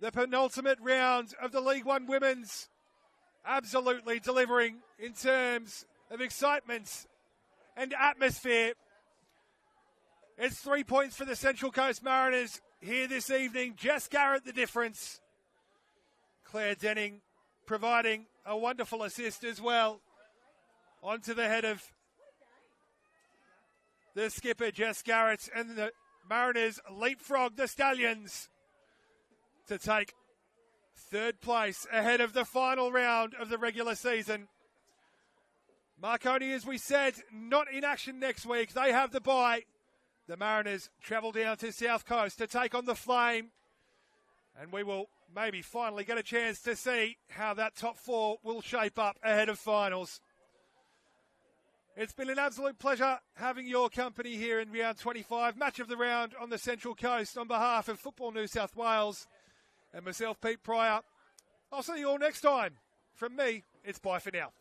The penultimate round of the League One Women's. Absolutely delivering in terms of excitement and atmosphere. It's 3 points for the Central Coast Mariners here this evening. Jess Garrett the difference. Claire Denning providing a wonderful assist as well. Onto the head of the skipper, Jess Garrett, and the Mariners leapfrog the Stallions to take third place ahead of the final round of the regular season. Marconi, as we said, not in action next week. They have the bye. The Mariners travel down to South Coast to take on the Flame. And we will maybe finally get a chance to see how that top four will shape up ahead of finals. It's been an absolute pleasure having your company here in round 25. Match of the round on the Central Coast on behalf of Football New South Wales and myself, Pete Pryor. I'll see you all next time. From me, it's bye for now.